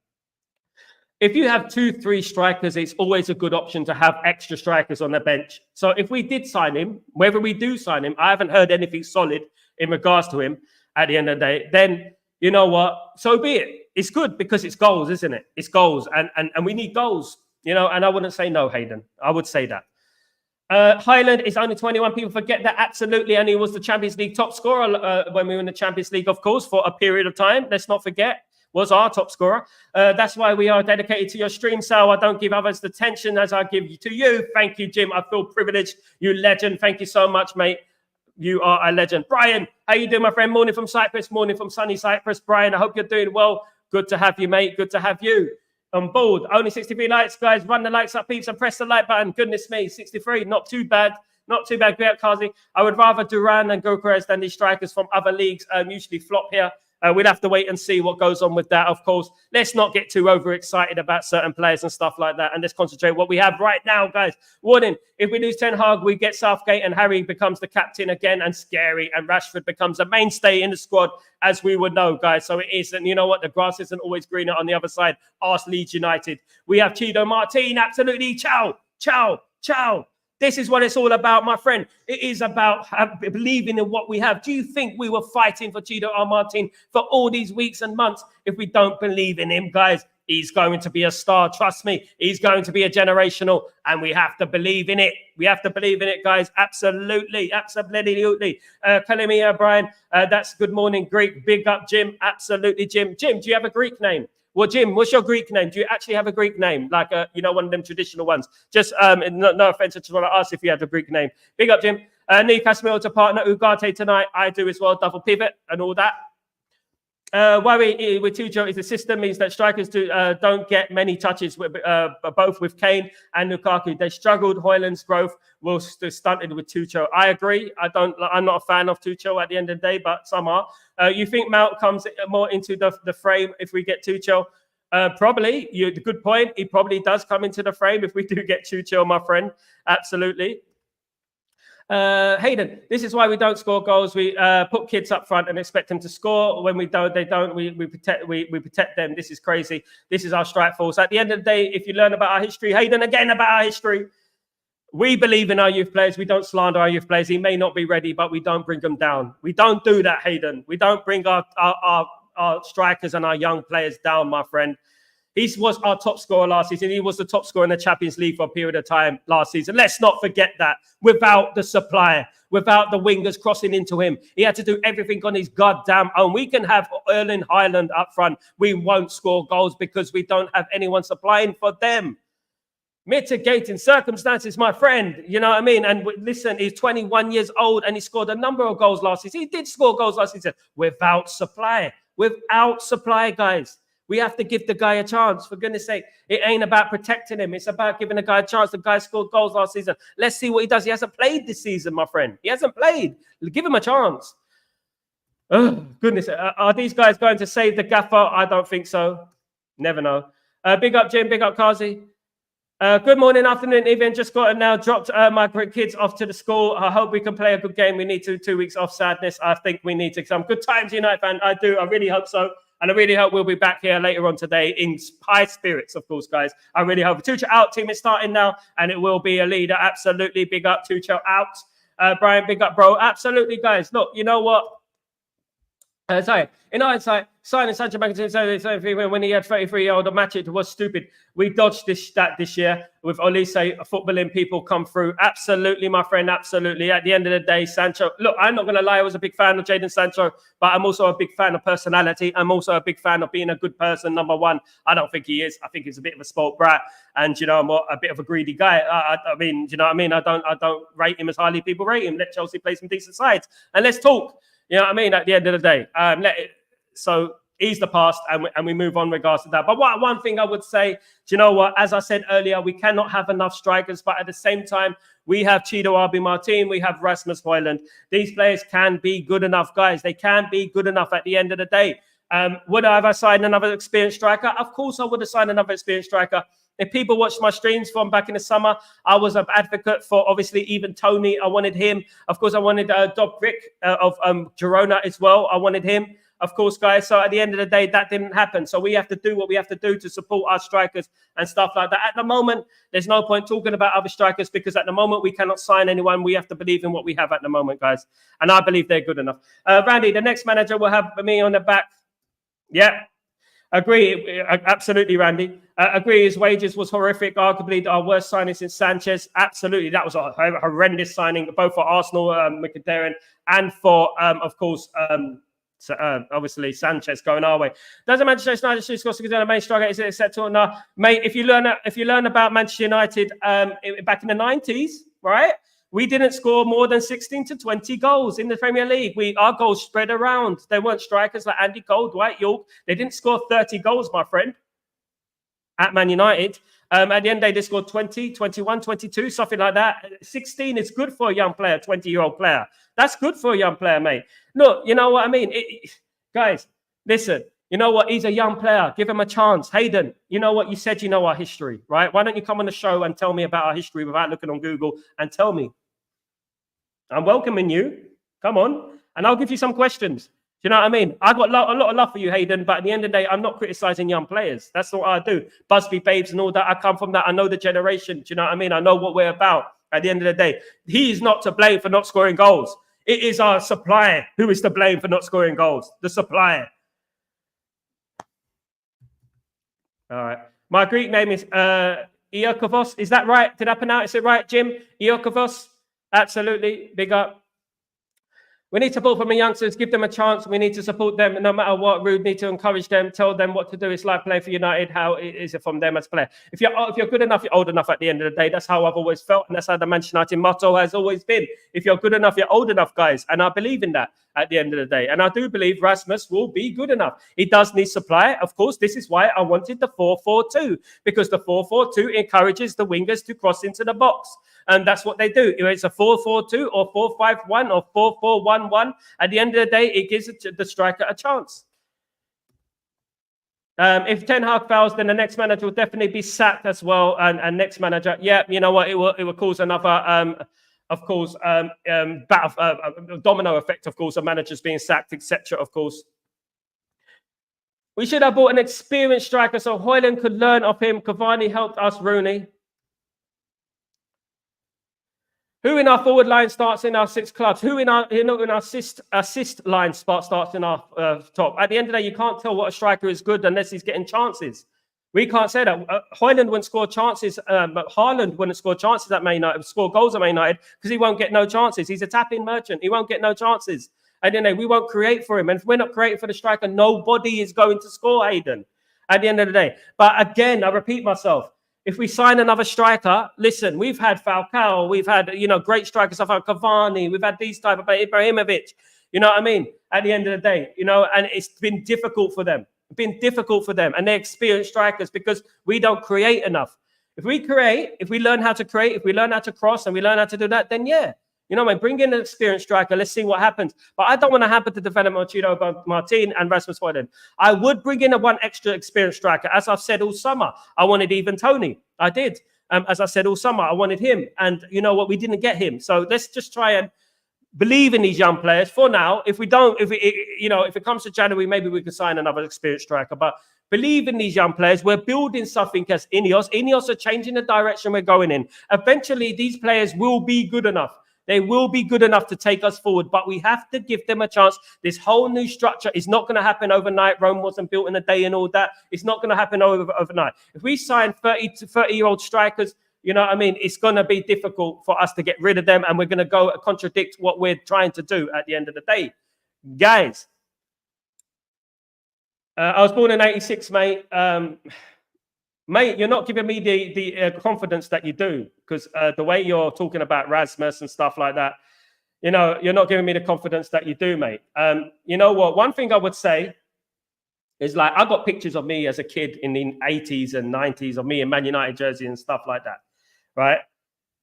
If you have 2-3 strikers, it's always a good option to have extra strikers on the bench. So if we did sign him, whether we do sign him, I haven't heard anything solid in regards to him at the end of the day, then you know what? So be it. It's good because it's goals, isn't it? It's goals. And we need goals, you know, and I wouldn't say no, Hayden. I would say that. Highland is only 21. People forget that, absolutely. And he was the Champions League top scorer when we were in the Champions League, of course, for a period of time. Let's not forget. Was our top scorer. That's why we are dedicated to your stream, Sal. I don't give others the attention as I give to you. Thank you, Jim. I feel privileged. You legend. Thank you so much, mate. You are a legend. Brian, how you doing, my friend? Morning from Cyprus. Morning from sunny Cyprus. Brian, I hope you're doing well. Good to have you, mate. Good to have you on board. Only 63 likes, guys. Run the likes up, peeps, and press the like button. Goodness me, 63. Not too bad. Not too bad. Great, Kazi. I would rather Duran and Gokares than these strikers from other leagues. Usually flop here. We'd have to wait and see what goes on with that, of course. Let's not get too overexcited about certain players and stuff like that. And let's concentrate on what we have right now, guys. Warning, if we lose Ten Hag, we get Southgate and Harry becomes the captain again and scary. And Rashford becomes a mainstay in the squad, as we would know, guys. So it is. And you know what? The grass isn't always greener on the other side. Arse Leeds United. We have Chido Martin. Absolutely. Ciao. Ciao. Ciao. This is what it's all about, my friend. It is about believing in what we have. Do you think we were fighting for Chido Martin for all these weeks and months? If we don't believe in him, guys, he's going to be a star. Trust me, he's going to be a generational, and we have to believe in it. We have to believe in it, guys. Absolutely, absolutely. Kalimia, Brian, that's good morning, Greek. Big up, Jim. Absolutely, Jim. Jim, do you have a Greek name? Well, Jim, what's your Greek name? Do you actually have a Greek name? Like, one of them traditional ones? Just, no offense, I just want to ask if you have a Greek name. Big up, Jim. Nick Casemiro to partner Ugarte tonight. I do as well, double pivot and all that. Worry with Tuchel is the system means that strikers don't get many touches, both with Kane and Lukaku. They struggled. Højlund's growth was stunted with Tuchel. I agree. I'm not a fan of Tuchel at the end of the day, but some are. You think Mount comes more into the frame if we get Tuchel? Probably. Good point. He probably does come into the frame if we do get Tuchel, my friend. Absolutely. Hayden, this is why we don't score goals. We put kids up front and expect them to score. When we don't, they don't. We protect them. This is crazy. This is our strike force. At the end of the day, if you learn about our history, Hayden, again about our history, we believe in our youth players. We don't slander our youth players. He may not be ready, but we don't bring them down. We don't do that, Hayden. We don't bring our strikers and our young players down, my friend. He was our top scorer last season. He was the top scorer in the Champions League for a period of time last season. Let's not forget that. Without the supply, without the wingers crossing into him, he had to do everything on his goddamn own. We can have Erling Haaland up front. We won't score goals because we don't have anyone supplying for them. Mitigating circumstances, my friend. You know what I mean? And listen, he's 21 years old and he scored a number of goals last season. He did score goals last season without supply. Without supply, guys. We have to give the guy a chance. For goodness sake, it ain't about protecting him. It's about giving the guy a chance. The guy scored goals last season. Let's see what he does. He hasn't played this season, my friend. He hasn't played. Give him a chance. Oh, goodness. Are these guys going to save the gaffer? I don't think so. Never know. Big up, Jim. Big up, Kazi. Good morning, afternoon, evening. Just got now dropped my kids off to the school. I hope we can play a good game. We need 2 weeks off sadness. I think we need to. Some good times, United fan. I do. I really hope so. And I really hope we'll be back here later on today in high spirits, of course, guys. I really hope. Tuchel out. Team is starting now, and it will be a leader. Absolutely. Big up, Tuchel out. Brian, big up, bro. Absolutely, guys. Look, you know what? Sorry. In hindsight, signing Sancho back into when he had 33-year-old match, it was stupid. We dodged that this year with Olise footballing people come through. Absolutely, my friend. Absolutely. At the end of the day, Sancho. Look, I'm not going to lie. I was a big fan of Jadon Sancho, but I'm also a big fan of personality. I'm also a big fan of being a good person. Number one, I don't think he is. I think he's a bit of a spoilt brat, and I'm a bit of a greedy guy. I mean, you know what I mean? I don't rate him as highly people rate him. Let Chelsea play some decent sides, and let's talk. You know what I mean? At the end of the day, so ease the past and we move on regards to that. But one thing I would say, do you know what? As I said earlier, we cannot have enough strikers, but at the same time, we have Chido Abi Martin, we have Rasmus Højlund. These players can be good enough, guys. They can be good enough at the end of the day. Would I have signed another experienced striker? Of course, I would have signed another experienced striker. If people watched my streams from back in the summer, I was an advocate for, obviously, even Tony. I wanted him. Of course, I wanted Dobrick of Girona as well. I wanted him, of course, guys. So at the end of the day, that didn't happen. So we have to do what we have to do to support our strikers and stuff like that. At the moment, there's no point talking about other strikers because at the moment, we cannot sign anyone. We have to believe in what we have at the moment, guys. And I believe they're good enough. Randy, the next manager will have me on the back. Yeah. Agree, absolutely, Randy. Agree, his wages was horrific, arguably our worst signing since Sanchez. Absolutely, that was a horrendous signing, both for Arsenal, Mkhitaryan, and for, of course, obviously Sanchez going our way. Doesn't Manchester United shoot scores because they're the main striker? Is it set to or not? Mate, if you learn about Manchester United back in the 90s, right? We didn't score more than 16 to 20 goals in the Premier League. Our goals spread around. They weren't strikers like Andy Cole, Dwight York. They didn't score 30 goals, my friend, at Man United. At the end of the day, they scored 20, 21, 22, something like that. 16 is good for a young player, 20-year-old player. That's good for a young player, mate. Look, you know what I mean? Guys, listen. You know what? He's a young player. Give him a chance. Hayden, you know what? You said you know our history, right? Why don't you come on the show and tell me about our history without looking on Google and tell me? I'm welcoming you. Come on. And I'll give you some questions. Do you know what I mean? I got a lot of love for you, Hayden, but at the end of the day, I'm not criticizing young players. That's what I do. Busby Babes and all that. I come from that. I know the generation. Do you know what I mean? I know what we're about at the end of the day. He is not to blame for not scoring goals. It is our supplier who is to blame for not scoring goals. The supplier. All right. My Greek name is Iakovos. Is that right? Did I pronounce it right, Jim? Iakovos? Absolutely. Big up. We need support from the youngsters. Give them a chance. We need to support them no matter what. We need to encourage them. Tell them what to do. It's like playing for United. How is it from them as a player? If you're good enough, you're old enough at the end of the day. That's how I've always felt. And that's how the Manchester United motto has always been. If you're good enough, you're old enough, guys. And I believe in that at the end of the day. And I do believe Rasmus will be good enough. He does need supply. Of course, this is why I wanted the 4-4-2. Because the 4-4-2 encourages the wingers to cross into the box. And that's what they do. If it's a 4-4-2 or 4-5-1 or 4-4-1-1, at the end of the day, it gives the striker a chance. If Ten Hag fails, then the next manager will definitely be sacked as well. And next manager, yeah, you know what? It will cause another, of course, domino effect, of course, of managers being sacked, etc., of course. We should have bought an experienced striker so Højlund could learn of him. Cavani helped us, Rooney. Who in our forward line starts in our 6 clubs? Who in our assist line starts in our top? At the end of the day, you can't tell what a striker is good unless he's getting chances. We can't say that. Højlund wouldn't score chances, but Haaland wouldn't score chances at Man United, score goals at Man United because he won't get no chances. He's a tapping merchant. He won't get no chances. At the end of the day, we won't create for him. And if we're not creating for the striker, nobody is going to score, Hayden, at the end of the day. But again, I repeat myself. if we sign another striker, listen, we've had Falcao, we've had, great strikers stuff like Cavani, we've had these type of Ibrahimovic, you know what I mean? At the end of the day, and it's been difficult for them. And they're experienced strikers because we don't create enough. If we create, if we learn how to create, if we learn how to cross and we learn how to do that, then yeah. Bring in an experienced striker. Let's see what happens. But I don't want to happen to develop Mauricio Martin and Rasmus Højlund. I would bring in one extra experienced striker. As I've said all summer, I wanted even Tony. I did. As I said all summer, I wanted him. And you know what? We didn't get him. So let's just try and believe in these young players for now. If we don't, if it comes to January, maybe we can sign another experienced striker. But believe in these young players. We're building something as Ineos. Ineos are changing the direction we're going in. Eventually, these players will be good enough. They will be good enough to take us forward, but we have to give them a chance. This whole new structure is not going to happen overnight. Rome wasn't built in a day and all that. It's not going to happen overnight. If we sign 30-year-old strikers, it's going to be difficult for us to get rid of them, and we're going to go contradict what we're trying to do at the end of the day. Guys, I was born in 86, mate. Mate, you're not giving me the confidence that you do, because the way you're talking about Rasmus and stuff like that, you're not giving me the confidence that you do, mate. You know what? One thing I would say is, like, I got pictures of me as a kid in the 80s and 90s of me in Man United jersey and stuff like that, right?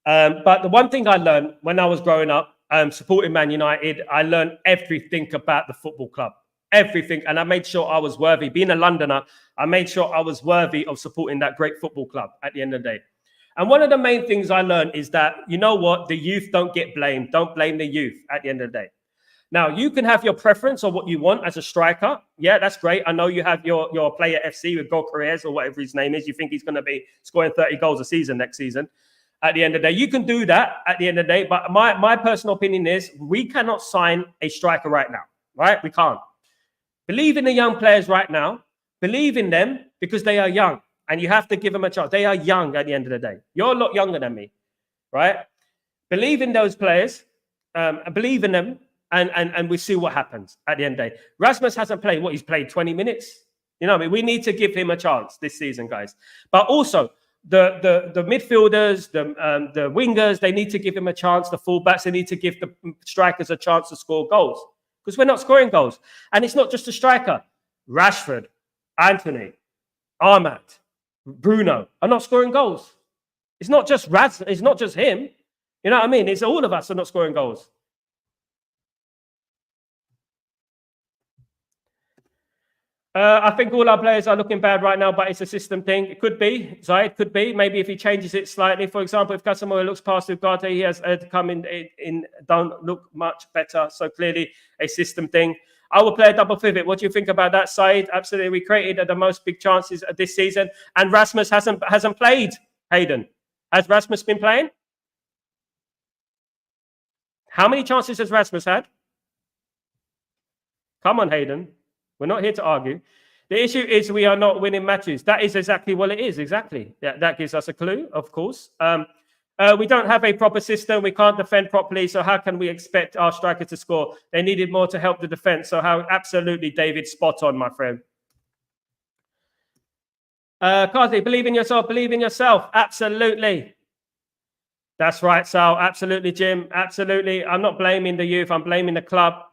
But the one thing I learned when I was growing up, supporting Man United, I learned everything about the football club. Everything. And I made sure I was worthy. Being a Londoner, I made sure I was worthy of supporting that great football club at the end of the day. And one of the main things I learned is that, you know what? The youth don't get blamed. Don't blame the youth at the end of the day. Now, you can have your preference or what you want as a striker. Yeah, that's great. I know you have your player FC with Gyökeres or whatever his name is. You think he's going to be scoring 30 goals a season next season. At the end of the day, you can do that at the end of the day. But my personal opinion is we cannot sign a striker right now, right? We can't. Believe in the young players right now. Believe in them because they are young and you have to give them a chance. They are young at the end of the day. You're a lot younger than me, right? Believe in those players. Believe in them and we see what happens at the end of the day. Rasmus hasn't played he's played 20 minutes. You know what I mean? We need to give him a chance this season, guys. But also the midfielders, the wingers, they need to give him a chance. The fullbacks, they need to give the strikers a chance to score goals. Because we're not scoring goals. And it's not just a striker. Rashford, Anthony, Ahmad, Bruno are not scoring goals. It's not just it's not just him. You know what I mean? It's all of us are not scoring goals. I think all our players are looking bad right now, but it's a system thing. It could be. It could be. Maybe if he changes it slightly. For example, if Casemiro looks past Ugarte, he has come in don't look much better. So clearly a system thing. I will play a double pivot. What do you think about that, Said? Absolutely. We created the most big chances this season. And Rasmus hasn't played, Hayden. Has Rasmus been playing? How many chances has Rasmus had? Come on, Hayden. We're not here to argue. The issue is we are not winning matches. That is exactly what it is. Exactly. That gives us a clue, of course. We don't have a proper system. We can't defend properly. So how can we expect our striker to score? They needed more to help the defense. So how absolutely, David, spot on, my friend. Kazi, believe in yourself. Believe in yourself. Absolutely. That's right, Sal. Absolutely, Jim. Absolutely. I'm not blaming the youth. I'm blaming the club.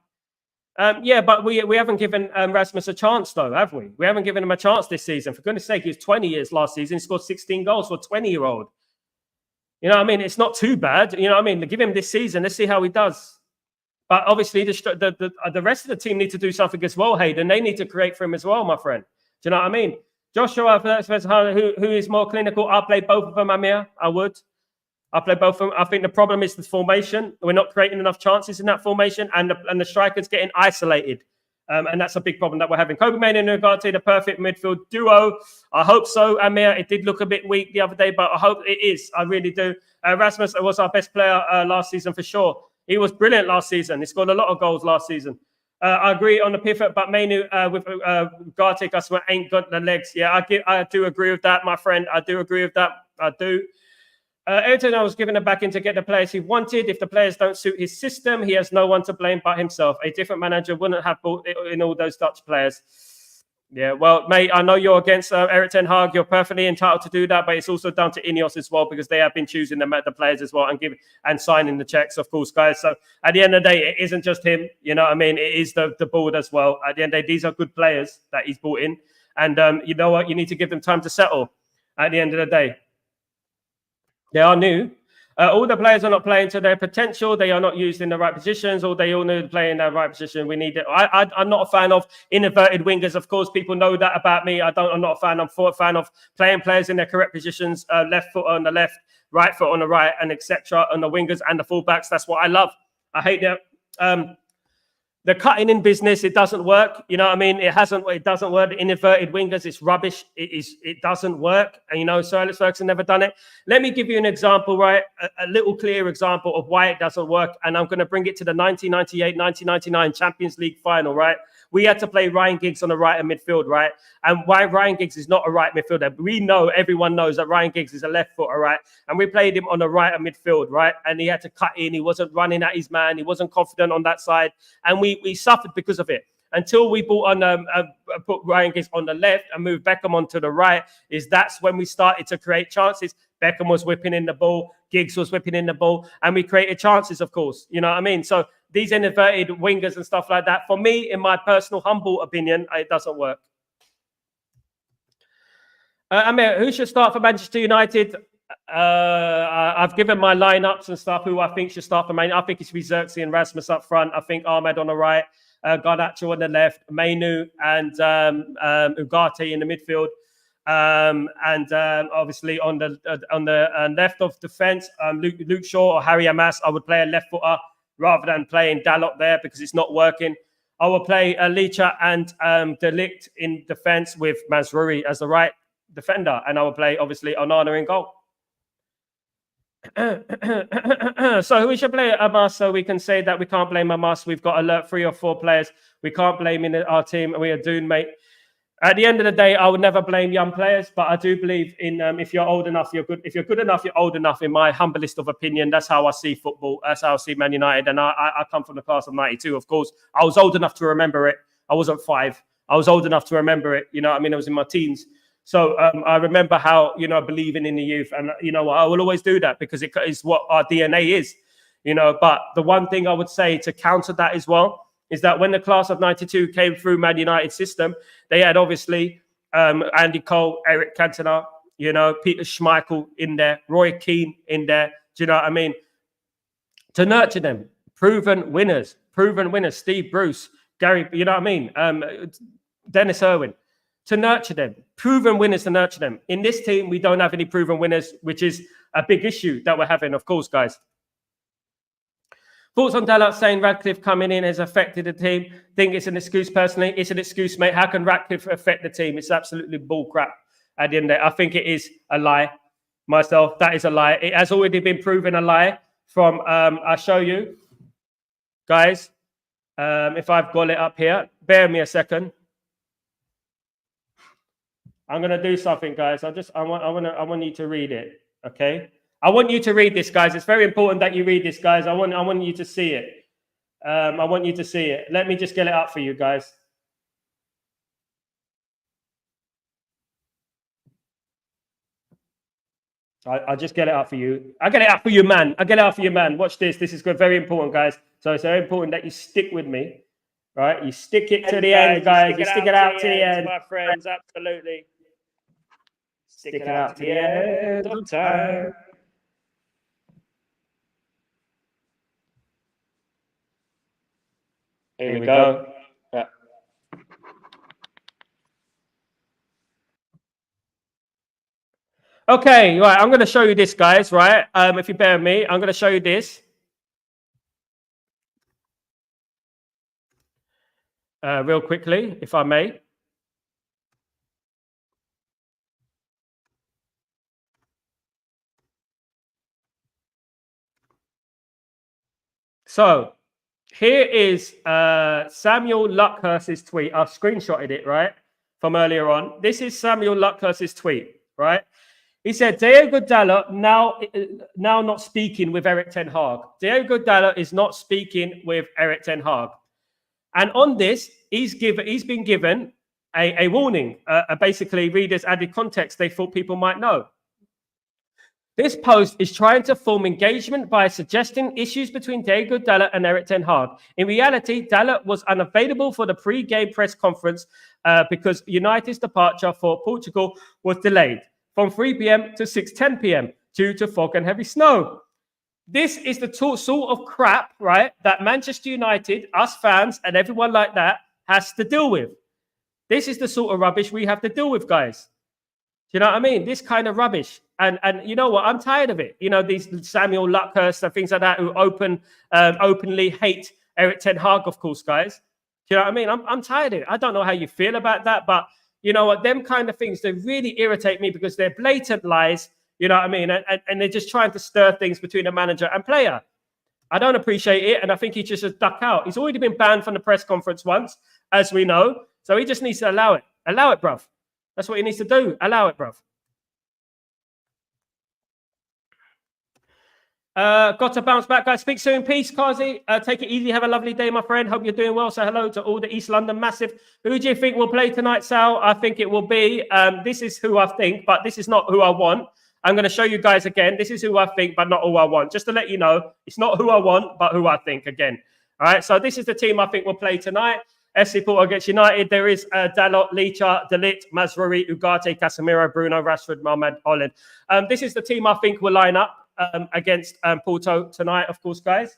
Yeah, but we haven't given Rasmus a chance, though, have we? We haven't given him a chance this season. For goodness sake, he was 20 years last season. He scored 16 goals for a 20-year-old. You know what I mean? It's not too bad. You know what I mean? Give him this season. Let's see how he does. But obviously, the rest of the team need to do something as well, Hayden. They need to create for him as well, my friend. Do you know what I mean? Joshua, who is more clinical? I'll play both of them, Amir. I would. I'll play both of them. I think the problem is the formation. We're not creating enough chances in that formation, and the strikers getting isolated. And that's a big problem that we're having. Kobe Mane and Ugarte, the perfect midfield duo. I hope so, Amir. It did look a bit weak the other day, but I hope it is. I really do. Rasmus was our best player last season for sure. He was brilliant last season. He scored a lot of goals last season. I agree on the pivot, but Manu with Ugarte, Casemiro ain't got the legs. Yeah, I do agree with that, my friend. I do agree with that. I do. Everton, I was given a backing to get the players he wanted. If the players don't suit his system, he has no one to blame but himself. A different manager wouldn't have brought in all those Dutch players. Yeah, well, mate, I know you're against Eric Ten Hag. You're perfectly entitled to do that, but it's also down to Ineos as well because they have been choosing the players as well and signing the checks, of course, guys. So at the end of the day, it isn't just him. You know what I mean? It is the board as well. At the end of the day, these are good players that he's brought in. And you know what? You need to give them time to settle at the end of the day. They are new. All the players are not playing to their potential. They are not used in the right positions, or they all need to play in the right position. We need it. I'm not a fan of inverted wingers. Of course, people know that about me. I'm not a fan. I'm a fan of playing players in their correct positions. Left foot on the left, right foot on the right, and etc. on the wingers and the fullbacks. That's what I love. I hate that. The cutting in business, it doesn't work. You know what I mean? It doesn't work. The inverted wingers, it's rubbish. It doesn't work. And you know, Sir Alex Ferguson never done it. Let me give you an example, right? A little clear example of why it doesn't work. And I'm going to bring it to the 1998-1999 Champions League final, right? We had to play Ryan Giggs on the right of midfield, right? And why Ryan Giggs is not a right midfielder. We know, everyone knows that Ryan Giggs is a left footer, right? And we played him on the right of midfield, right? And he had to cut in. He wasn't running at his man. He wasn't confident on that side. And we suffered because of it. Until we put Ryan Giggs on the left and moved Beckham onto the right, that's when we started to create chances. Beckham was whipping in the ball, Giggs was whipping in the ball, and we created chances, of course. You know what I mean? So these inverted wingers and stuff like that, for me, in my personal humble opinion, it doesn't work. Amir, who should start for Manchester United? I've given my lineups and stuff who I think should start for Man. I think it should be Xerxes and Rasmus up front. I think Ahmed on the right, Garnacho on the left, Mainu and Ugarte in the midfield. Obviously on the left of defense, Luke Shaw or Harry Amas. I would play a left footer rather than playing Dalot there because it's not working. I will play Licha and De Ligt in defense with Mazraoui as the right defender, and I will play obviously Onana in goal. So we should play Amas, so we can say that we can't blame Amas. We've got 3 or 4 players. We can't blame in our team, and we are doomed, mate. At the end of the day, I would never blame young players, but I do believe in if you're old enough, you're good. If you're good enough, you're old enough. In my humblest of opinion, that's how I see football. That's how I see Man United. And I come from the class of '92. Of course, I was old enough to remember it. I wasn't 5. I was old enough to remember it. You know what I mean? I was in my teens. So I remember how, you know, believing in the youth. And, you know, I will always do that because it is what our DNA is, you know. But the one thing I would say to counter that as well is that when the class of 92 came through Man United system, they had obviously Andy Cole, Eric Cantona, you know, Peter Schmeichel in there, Roy Keane in there. Do you know what I mean? To nurture them, proven winners, Steve Bruce, Gary, you know what I mean? Dennis Irwin. To nurture them, proven winners to nurture them. In this team, we don't have any proven winners, which is a big issue that we're having, of course, guys. Thoughts on Dalot saying Radcliffe coming in has affected the team? Think it's an excuse personally. It's an excuse, mate. How can Radcliffe affect the team? It's absolutely bullcrap at the end of it. I think it is a lie myself. That is a lie. It has already been proven a lie from, I'll show you, guys, if I've got it up here. Bear me a second. I'm gonna do something, guys. I want you to read it. Okay, I want you to read this, guys. It's very important that you read this, guys. I want you to see it. I want you to see it. Let me just get it up for you, guys. I'll just get it up for you. I get it up for you, man. I get it up for you, man. Watch this. This is good. Very important, guys. So it's very important that you stick with me, right? You stick it to the end, guys. You stick it out to the end, my friends. Absolutely. Stick it out to the end of time. Here we go. Yeah. Okay, right. I'm going to show you this, guys, right? If you bear with me, I'm going to show you this. Real quickly, if I may. So here is Samuel Luckhurst's tweet. I've screenshotted it, right, from earlier on. This is Samuel Luckhurst's tweet, right? He said, Diogo Dalot now not speaking with Eric Ten Hag. Diogo Dalot is not speaking with Eric Ten Hag. And on this, he's been given a warning. Basically, readers added context they thought people might know. This post is trying to form engagement by suggesting issues between Diego Dalot and Erik ten Hag. In reality, Dalot was unavailable for the pre-game press conference because United's departure for Portugal was delayed from 3 p.m. to 6:10 p.m. due to fog and heavy snow. This is the sort of crap, right, that Manchester United, us fans, and everyone like that has to deal with. This is the sort of rubbish we have to deal with, guys. Do you know what I mean? This kind of rubbish. And you know what? I'm tired of it. You know, these Samuel Luckhurst and things like that who openly hate Erik ten Hag, of course, guys. Do you know what I mean? I'm tired of it. I don't know how you feel about that, but you know what? Them kind of things, they really irritate me because they're blatant lies. You know what I mean? And they're just trying to stir things between a manager and player. I don't appreciate it, and I think he just should duck out. He's already been banned from the press conference once, as we know. So he just needs to allow it. Allow it, bruv. That's what he needs to do. Allow it, bruv. Got to bounce back, guys. Speak soon. Peace, Kazi. Take it easy. Have a lovely day, my friend. Hope you're doing well. Say hello to all the East London Massive. Who do you think will play tonight, Sal? I think it will be. This is who I think, but this is not who I want. I'm going to show you guys again. This is who I think, but not who I want. Just to let you know, it's not who I want, but who I think again. All right. So this is the team I think will play tonight. SC Porto against United. There is Dalot, Licha, De Ligt, Mazraoui, Ugarte, Casemiro, Bruno, Rashford, Mohamed, Holland. This is the team I think will line up against Porto tonight, of course, guys.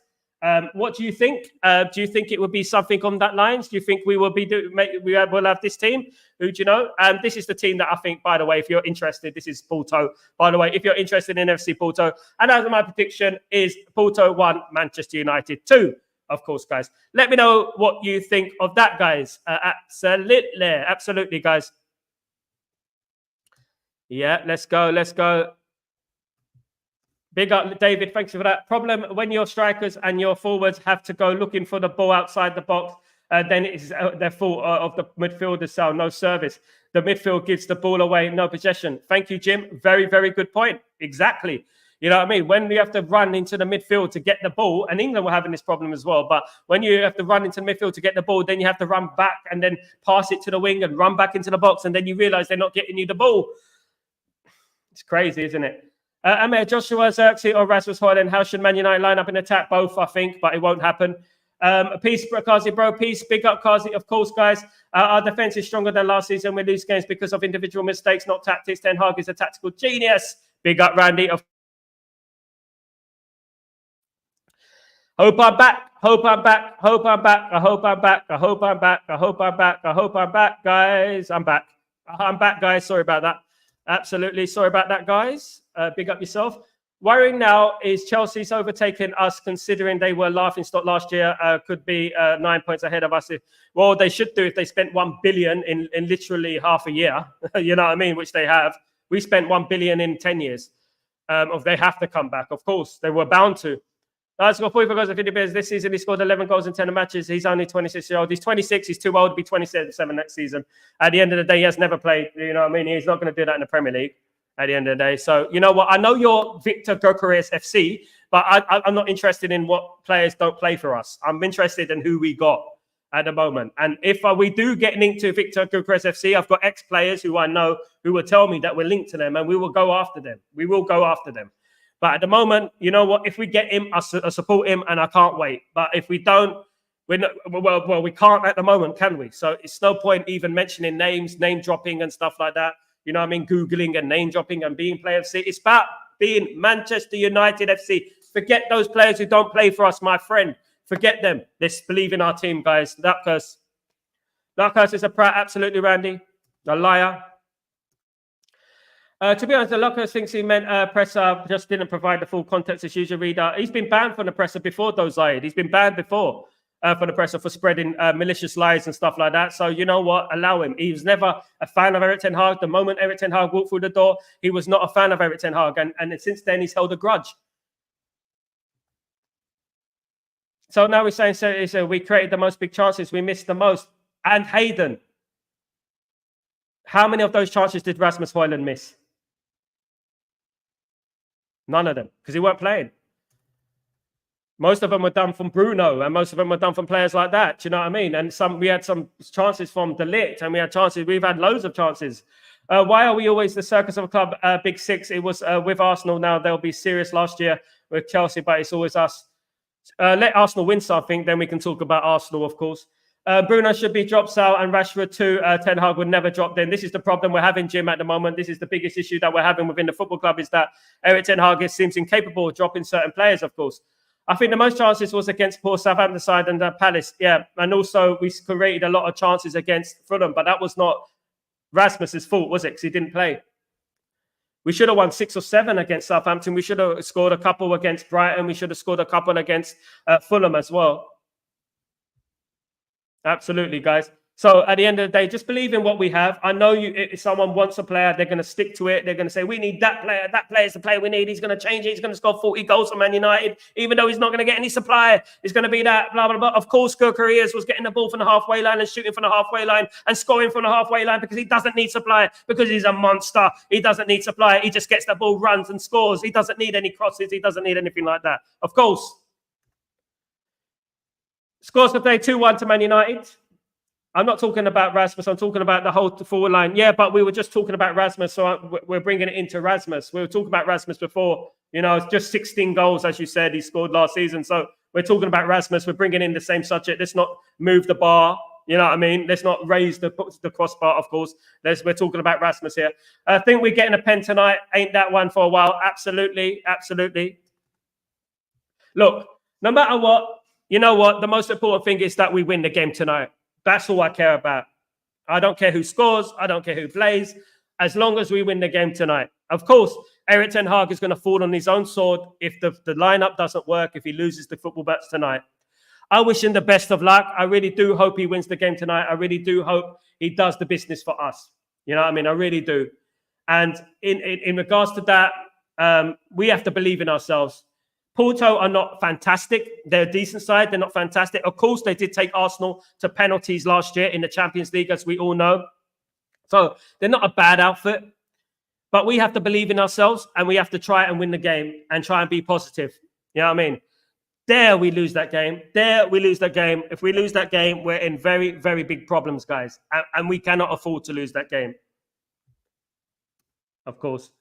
What do you think? Do you think it would be something on that lines? Do you think we will we'll have this team? Who do you know? And this is the team that I think, by the way, if you're interested, this is Porto. By the way, if you're interested in FC Porto, and as my prediction is Porto 1, Manchester United 2. Of course, guys. Let me know what you think of that, guys. Absolutely, guys. Yeah, let's go. Let's go. Big up, David. Thanks for that. Problem when your strikers and your forwards have to go looking for the ball outside the box, then it's their fault of the midfielders. So no service. The midfield gives the ball away, no possession. Thank you, Jim. Very, very good point. Exactly. You know what I mean? When you have to run into the midfield to get the ball, and England were having this problem as well, but when you have to run into the midfield to get the ball, then you have to run back and then pass it to the wing and run back into the box, and then you realize they're not getting you the ball. It's crazy, isn't it? Amir, Joshua Zirkzee or Rasmus Højlund, how should Man United line up in attack? Both, I think, but it won't happen. Peace, Kazi, bro. Peace. Big up, Kazi. Of course, guys. Our defense is stronger than last season. We lose games because of individual mistakes, not tactics. Ten Hag is a tactical genius. Big up, Randy. Hope I'm back. Hope I'm back. Hope I'm back. I hope I'm back. I hope I'm back. I hope I'm back. I hope I'm back, guys. I'm back. I'm back, guys. Sorry about that. Absolutely sorry about that, guys. Big up yourself. Worrying now is Chelsea's overtaken us, considering they were laughing stock last year. Could be 9 points ahead of us. Well, they should do if they spent 1 billion in literally half a year. You know what I mean? Which they have. We spent 1 billion in 10 years. They have to come back. Of course, they were bound to. Let's go 44 goals in 50 minutes. This season, he scored 11 goals in 10 matches. He's only 26-year-old. He's 26. He's too old to be 27 next season. At the end of the day, he has never played. You know what I mean? He's not going to do that in the Premier League at the end of the day. So, you know what? I know you're Victor Gyökeres FC, but I'm not interested in what players don't play for us. I'm interested in who we got at the moment. And if we do get linked to Victor Gyökeres FC, I've got ex-players who I know who will tell me that we're linked to them, and we will go after them. We will go after them. But at the moment, you know what? If we get him, I support him, and I can't wait. But if we don't, we're not, well, we can't at the moment, can we? So it's no point even mentioning names, name dropping and stuff like that. You know what I mean? Googling and name dropping and being player FC. It's about being Manchester United FC. Forget those players who don't play for us, my friend. Forget them. Let's believe in our team, guys. That curse is a prat. Absolutely, Randy. A liar. To be honest, the Luckhurst thinks he meant presser, just didn't provide the full context as usual reader. He's been banned from the presser before, though, Zayed. He's been banned before from the presser for spreading malicious lies and stuff like that. So, you know what? Allow him. He was never a fan of Erik ten Hag. The moment Erik ten Hag walked through the door, he was not a fan of Erik ten Hag. And since then, he's held a grudge. So now we're saying so we created the most big chances. We missed the most. And Hayden. How many of those chances did Rasmus Højlund miss? None of them, because he weren't playing. Most of them were done from Bruno, and most of them were done from players like that. Do you know what I mean? And we had some chances from De Ligt, and we've had loads of chances. Why are we always the circus of a club? Big Six. It was with Arsenal now. They'll be serious last year with Chelsea, but it's always us. Let Arsenal win something, then we can talk about Arsenal, of course. Bruno should be dropped out, and Rashford too. Ten Hag would never drop them. This is the problem we're having, Jim, at the moment. This is the biggest issue that we're having within the football club, is that Erik Ten Hag seems incapable of dropping certain players, of course. I think the most chances was against poor Southampton side and Palace. Yeah, and also we created a lot of chances against Fulham, but that was not Rasmus's fault, was it? Because he didn't play. We should have won 6 or 7 against Southampton. We should have scored a couple against Brighton. We should have scored a couple against Fulham as well. Absolutely, guys. So at the end of the day, just believe in what we have. I know if someone wants a player, they're going to stick to it. They're going to say, we need that player. That player is the player we need. He's going to change it. He's going to score 40 goals for Man United, even though he's not going to get any supply. It's going to be that, blah, blah, blah. Of course, Gyökeres was getting the ball from the halfway line and shooting from the halfway line and scoring from the halfway line because he doesn't need supply, because he's a monster. He doesn't need supply. He just gets the ball, runs and scores. He doesn't need any crosses. He doesn't need anything like that. Of course. Scores for today 2-1 to Man United. I'm not talking about Rasmus. I'm talking about the whole forward line. Yeah, but we were just talking about Rasmus, so we're bringing it into Rasmus. We were talking about Rasmus before. You know, it's just 16 goals, as you said, he scored last season. So we're talking about Rasmus. We're bringing in the same subject. Let's not move the bar. You know what I mean? Let's not raise the crossbar, of course. We're talking about Rasmus here. I think we're getting a pen tonight. Ain't that one for a while? Absolutely, absolutely. Look, no matter what, you know what? The most important thing is that we win the game tonight. That's all I care about. I don't care who scores. I don't care who plays. As long as we win the game tonight. Of course, Erik Ten Hag is going to fall on his own sword if the lineup doesn't work, if he loses the football bets tonight. I wish him the best of luck. I really do hope he wins the game tonight. I really do hope he does the business for us. You know what I mean? I really do. And in regards to that, we have to believe in ourselves. Porto are not fantastic. They're a decent side. They're not fantastic. Of course, they did take Arsenal to penalties last year in the Champions League, as we all know. So they're not a bad outfit. But we have to believe in ourselves, and we have to try and win the game and try and be positive. You know what I mean? Dare we lose that game. Dare we lose that game. If we lose that game, we're in very, very big problems, guys. And we cannot afford to lose that game. Of course.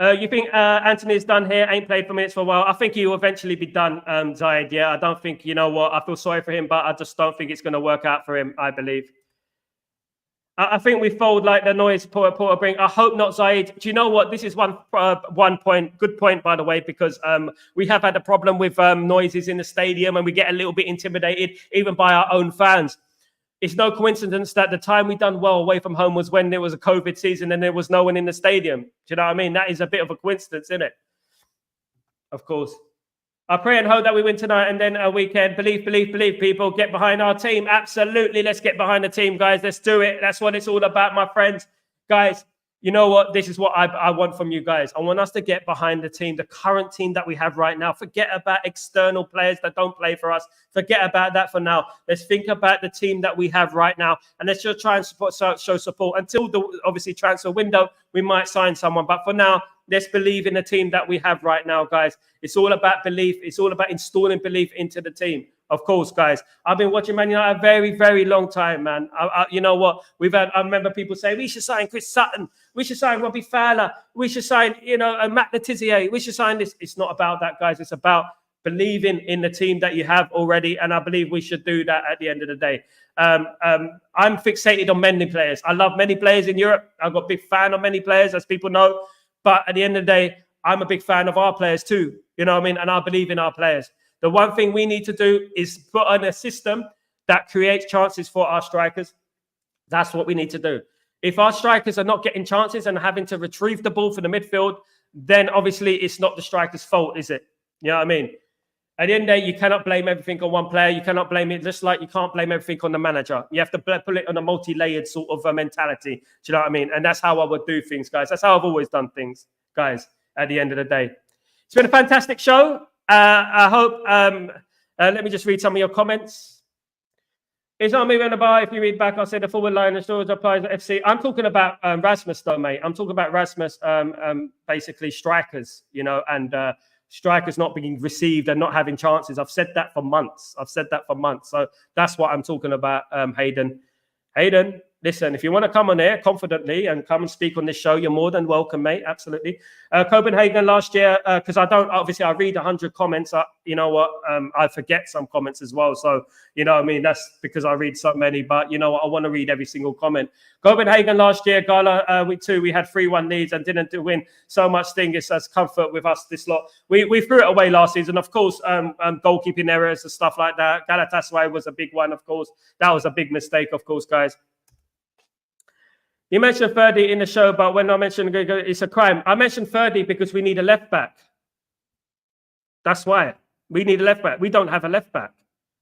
You think Anthony's done here, ain't played for minutes for a while? I think he will eventually be done, Zayed. Yeah, I don't think, you know what, I feel sorry for him, but I just don't think it's going to work out for him, I believe. I think we fold like the noise Porter bring. I hope not, Zayed. Do you know what? This is one point, good point, by the way, because we have had a problem with noises in the stadium, and we get a little bit intimidated, even by our own fans. It's no coincidence that the time we done well away from home was when there was a COVID season and there was no one in the stadium. Do you know what I mean? That is a bit of a coincidence, isn't it? Of course. I pray and hope that we win tonight and then a weekend. Believe, people. Get behind our team. Absolutely. Let's get behind the team, guys. Let's do it. That's what it's all about, my friends. Guys, you know what? This is what I want from you guys. I want us to get behind the team, the current team that we have right now. Forget about external players that don't play for us. Forget about that for now. Let's think about the team that we have right now. And let's just try and show support. Until the, obviously, transfer window, we might sign someone. But for now, let's believe in the team that we have right now, guys. It's all about belief. It's all about installing belief into the team. Of course, guys. I've been watching Man United a very, very long time, man. You know what? I remember people saying, we should sign Chris Sutton. We should sign Robbie Fowler. We should sign, Matt Letizia. We should sign this. It's not about that, guys. It's about believing in the team that you have already. And I believe we should do that at the end of the day. I'm fixated on many players. I love many players in Europe. I've got a big fan of many players, as people know. But at the end of the day, I'm a big fan of our players too. You know what I mean? And I believe in our players. The one thing we need to do is put on a system that creates chances for our strikers. That's what we need to do. If our strikers are not getting chances and having to retrieve the ball from the midfield, then obviously it's not the striker's fault, is it? You know what I mean? At the end of the day, you cannot blame everything on one player. You cannot blame it, just like you can't blame everything on the manager. You have to put it on a multi-layered sort of mentality. Do you know what I mean? And that's how I would do things, guys. That's how I've always done things, guys, at the end of the day. It's been a fantastic show. I hope, let me just read some of your comments. It's not moving about. If you read back, I'll say the forward line and storage applies to FC. I'm talking about Rasmus, though, mate. I'm talking about Rasmus, basically strikers, and strikers not being received and not having chances. I've said that for months. So that's what I'm talking about, Hayden. Hayden, listen, if you want to come on here confidently and come and speak on this show, you're more than welcome, mate. Absolutely. Copenhagen last year, because I read 100 comments. You know what? I forget some comments as well. So, you know what I mean? That's because I read so many. But you know what? I want to read every single comment. Copenhagen last year, Gala, we had 3-1 leads and didn't win so much thing. It's as comfort with us this lot. We threw it away last season. Of course, goalkeeping errors and stuff like that. Galatasaray was a big one, of course. That was a big mistake, of course, guys. You mentioned Ferdy in the show, but when I mentioned it's a crime, I mentioned Ferdy because we need a left back. That's why we need a left back. We don't have a left back.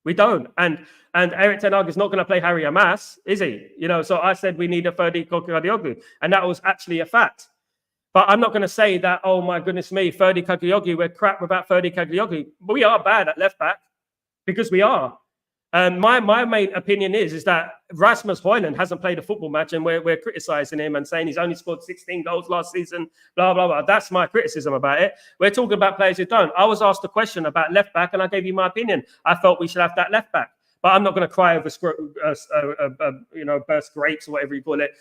We don't. And Erik ten Hag is not going to play Harry Amas, is he? You know, so I said we need a Ferdy Kadioglu, and that was actually a fact. But I'm not going to say that, oh my goodness me, Ferdy Kadioglu, we're crap without Ferdy Kadioglu. We are bad at left back because we are. My main opinion is that Rasmus Højlund hasn't played a football match, and we're criticizing him and saying he's only scored 16 goals last season, blah, blah, blah. That's my criticism about it. We're talking about players who don't. I was asked a question about left back, and I gave you my opinion. I felt we should have that left back. But I'm not going to cry over, burst grapes or whatever you call it,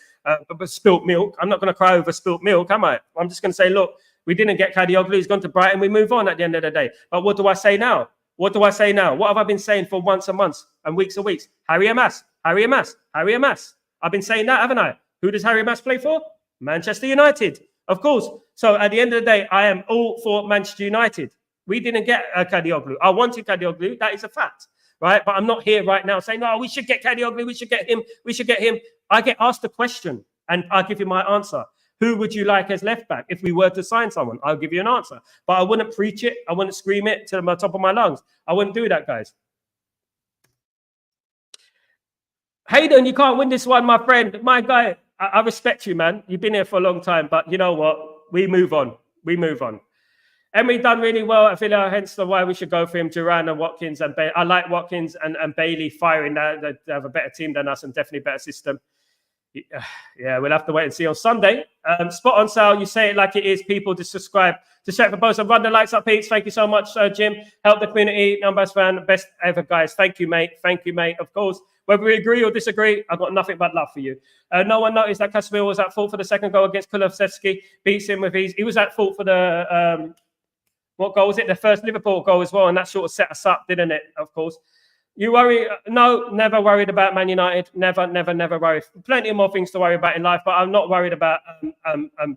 spilt milk. I'm not going to cry over spilt milk, am I? I'm just going to say, look, we didn't get Kadioglu. He's gone to Brighton. We move on at the end of the day. But what do I say now? What do I say now? What have I been saying for months and months and weeks and weeks? Harry Amas, Harry Amas, Harry Amas. I've been saying that, haven't I? Who does Harry Amas play for? Manchester United, of course. So at the end of the day, I am all for Manchester United. We didn't get Kadioglu. I wanted Kadioglu. That is a fact, right? But I'm not here right now saying, no, we should get Kadioglu. We should get him. We should get him. I get asked a question and I'll give you my answer. Who would you like as left back? If we were to sign someone, I'll give you an answer. But I wouldn't preach it. I wouldn't scream it to the top of my lungs. I wouldn't do that, guys. Hayden, you can't win this one, my friend. My guy, I respect you, man. You've been here for a long time. But you know what? We move on. We move on. Emery done really well at Villa, hence why we should go for him. Duran and Watkins and Bailey. I like Watkins and Bailey firing. They have a better team than us and definitely better system. Yeah, we'll have to wait and see on Sunday. Spot on, Sal. You say it like it is. People to subscribe to Check for Post and run the likes up, Pete. Thank you so much, Jim. Help the community. Numbers fan, best ever, guys. Thank you, mate. Thank you, mate. Of course, whether we agree or disagree, I've got nothing but love for you. No one noticed that Casemiro was at fault for the second goal against Kulusevski. Beats him with ease. He was at fault for the what goal was it? The first Liverpool goal as well, and that sort of set us up, didn't it? Of course. You worry? No, never worried about Man United. Never worried. Plenty more things to worry about in life, but I'm not worried about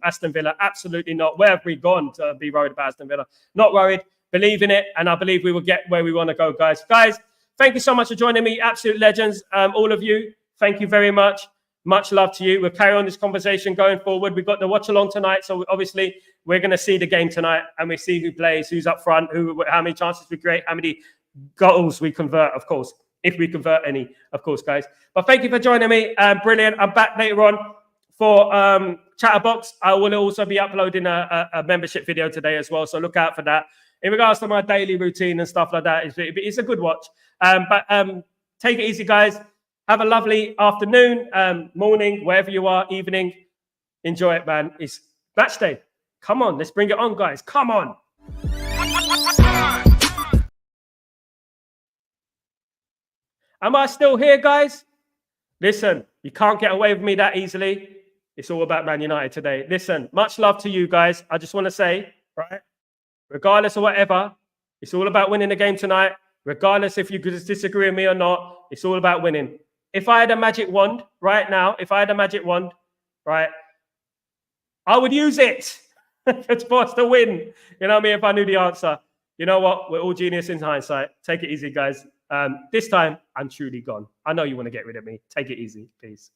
Aston Villa. Absolutely not. Where have we gone to be worried about Aston Villa? Not worried. Believe in it, and I believe we will get where we want to go, guys. Guys, thank you so much for joining me. Absolute legends, all of you. Thank you very much. Much love to you. We'll carry on this conversation going forward. We've got the watch along tonight, so obviously we're going to see the game tonight, and we see who plays, who's up front, how many chances we create, how many goals we convert, of course, if we convert any, of course, guys. But thank you for joining me. Brilliant. I'm back later on for Chatterbox. I will also be uploading a membership video today as well, so look out for that. In regards to my daily routine and stuff like that, it's a good watch. But take it easy, guys. Have a lovely afternoon, morning, wherever you are, evening. Enjoy it, man. It's match day. Come on, let's bring it on, guys. Come on. Am I still here, guys? Listen, you can't get away with me that easily. It's all about Man United today. Listen, much love to you guys. I just want to say, right, regardless of whatever, it's all about winning the game tonight. Regardless if you could disagree with me or not, it's all about winning. If I had a magic wand right now, right, I would use it for us to win. You know what I mean? If I knew the answer. You know what? We're all genius in hindsight. Take it easy, guys. This time, I'm truly gone. I know you want to get rid of me. Take it easy, please.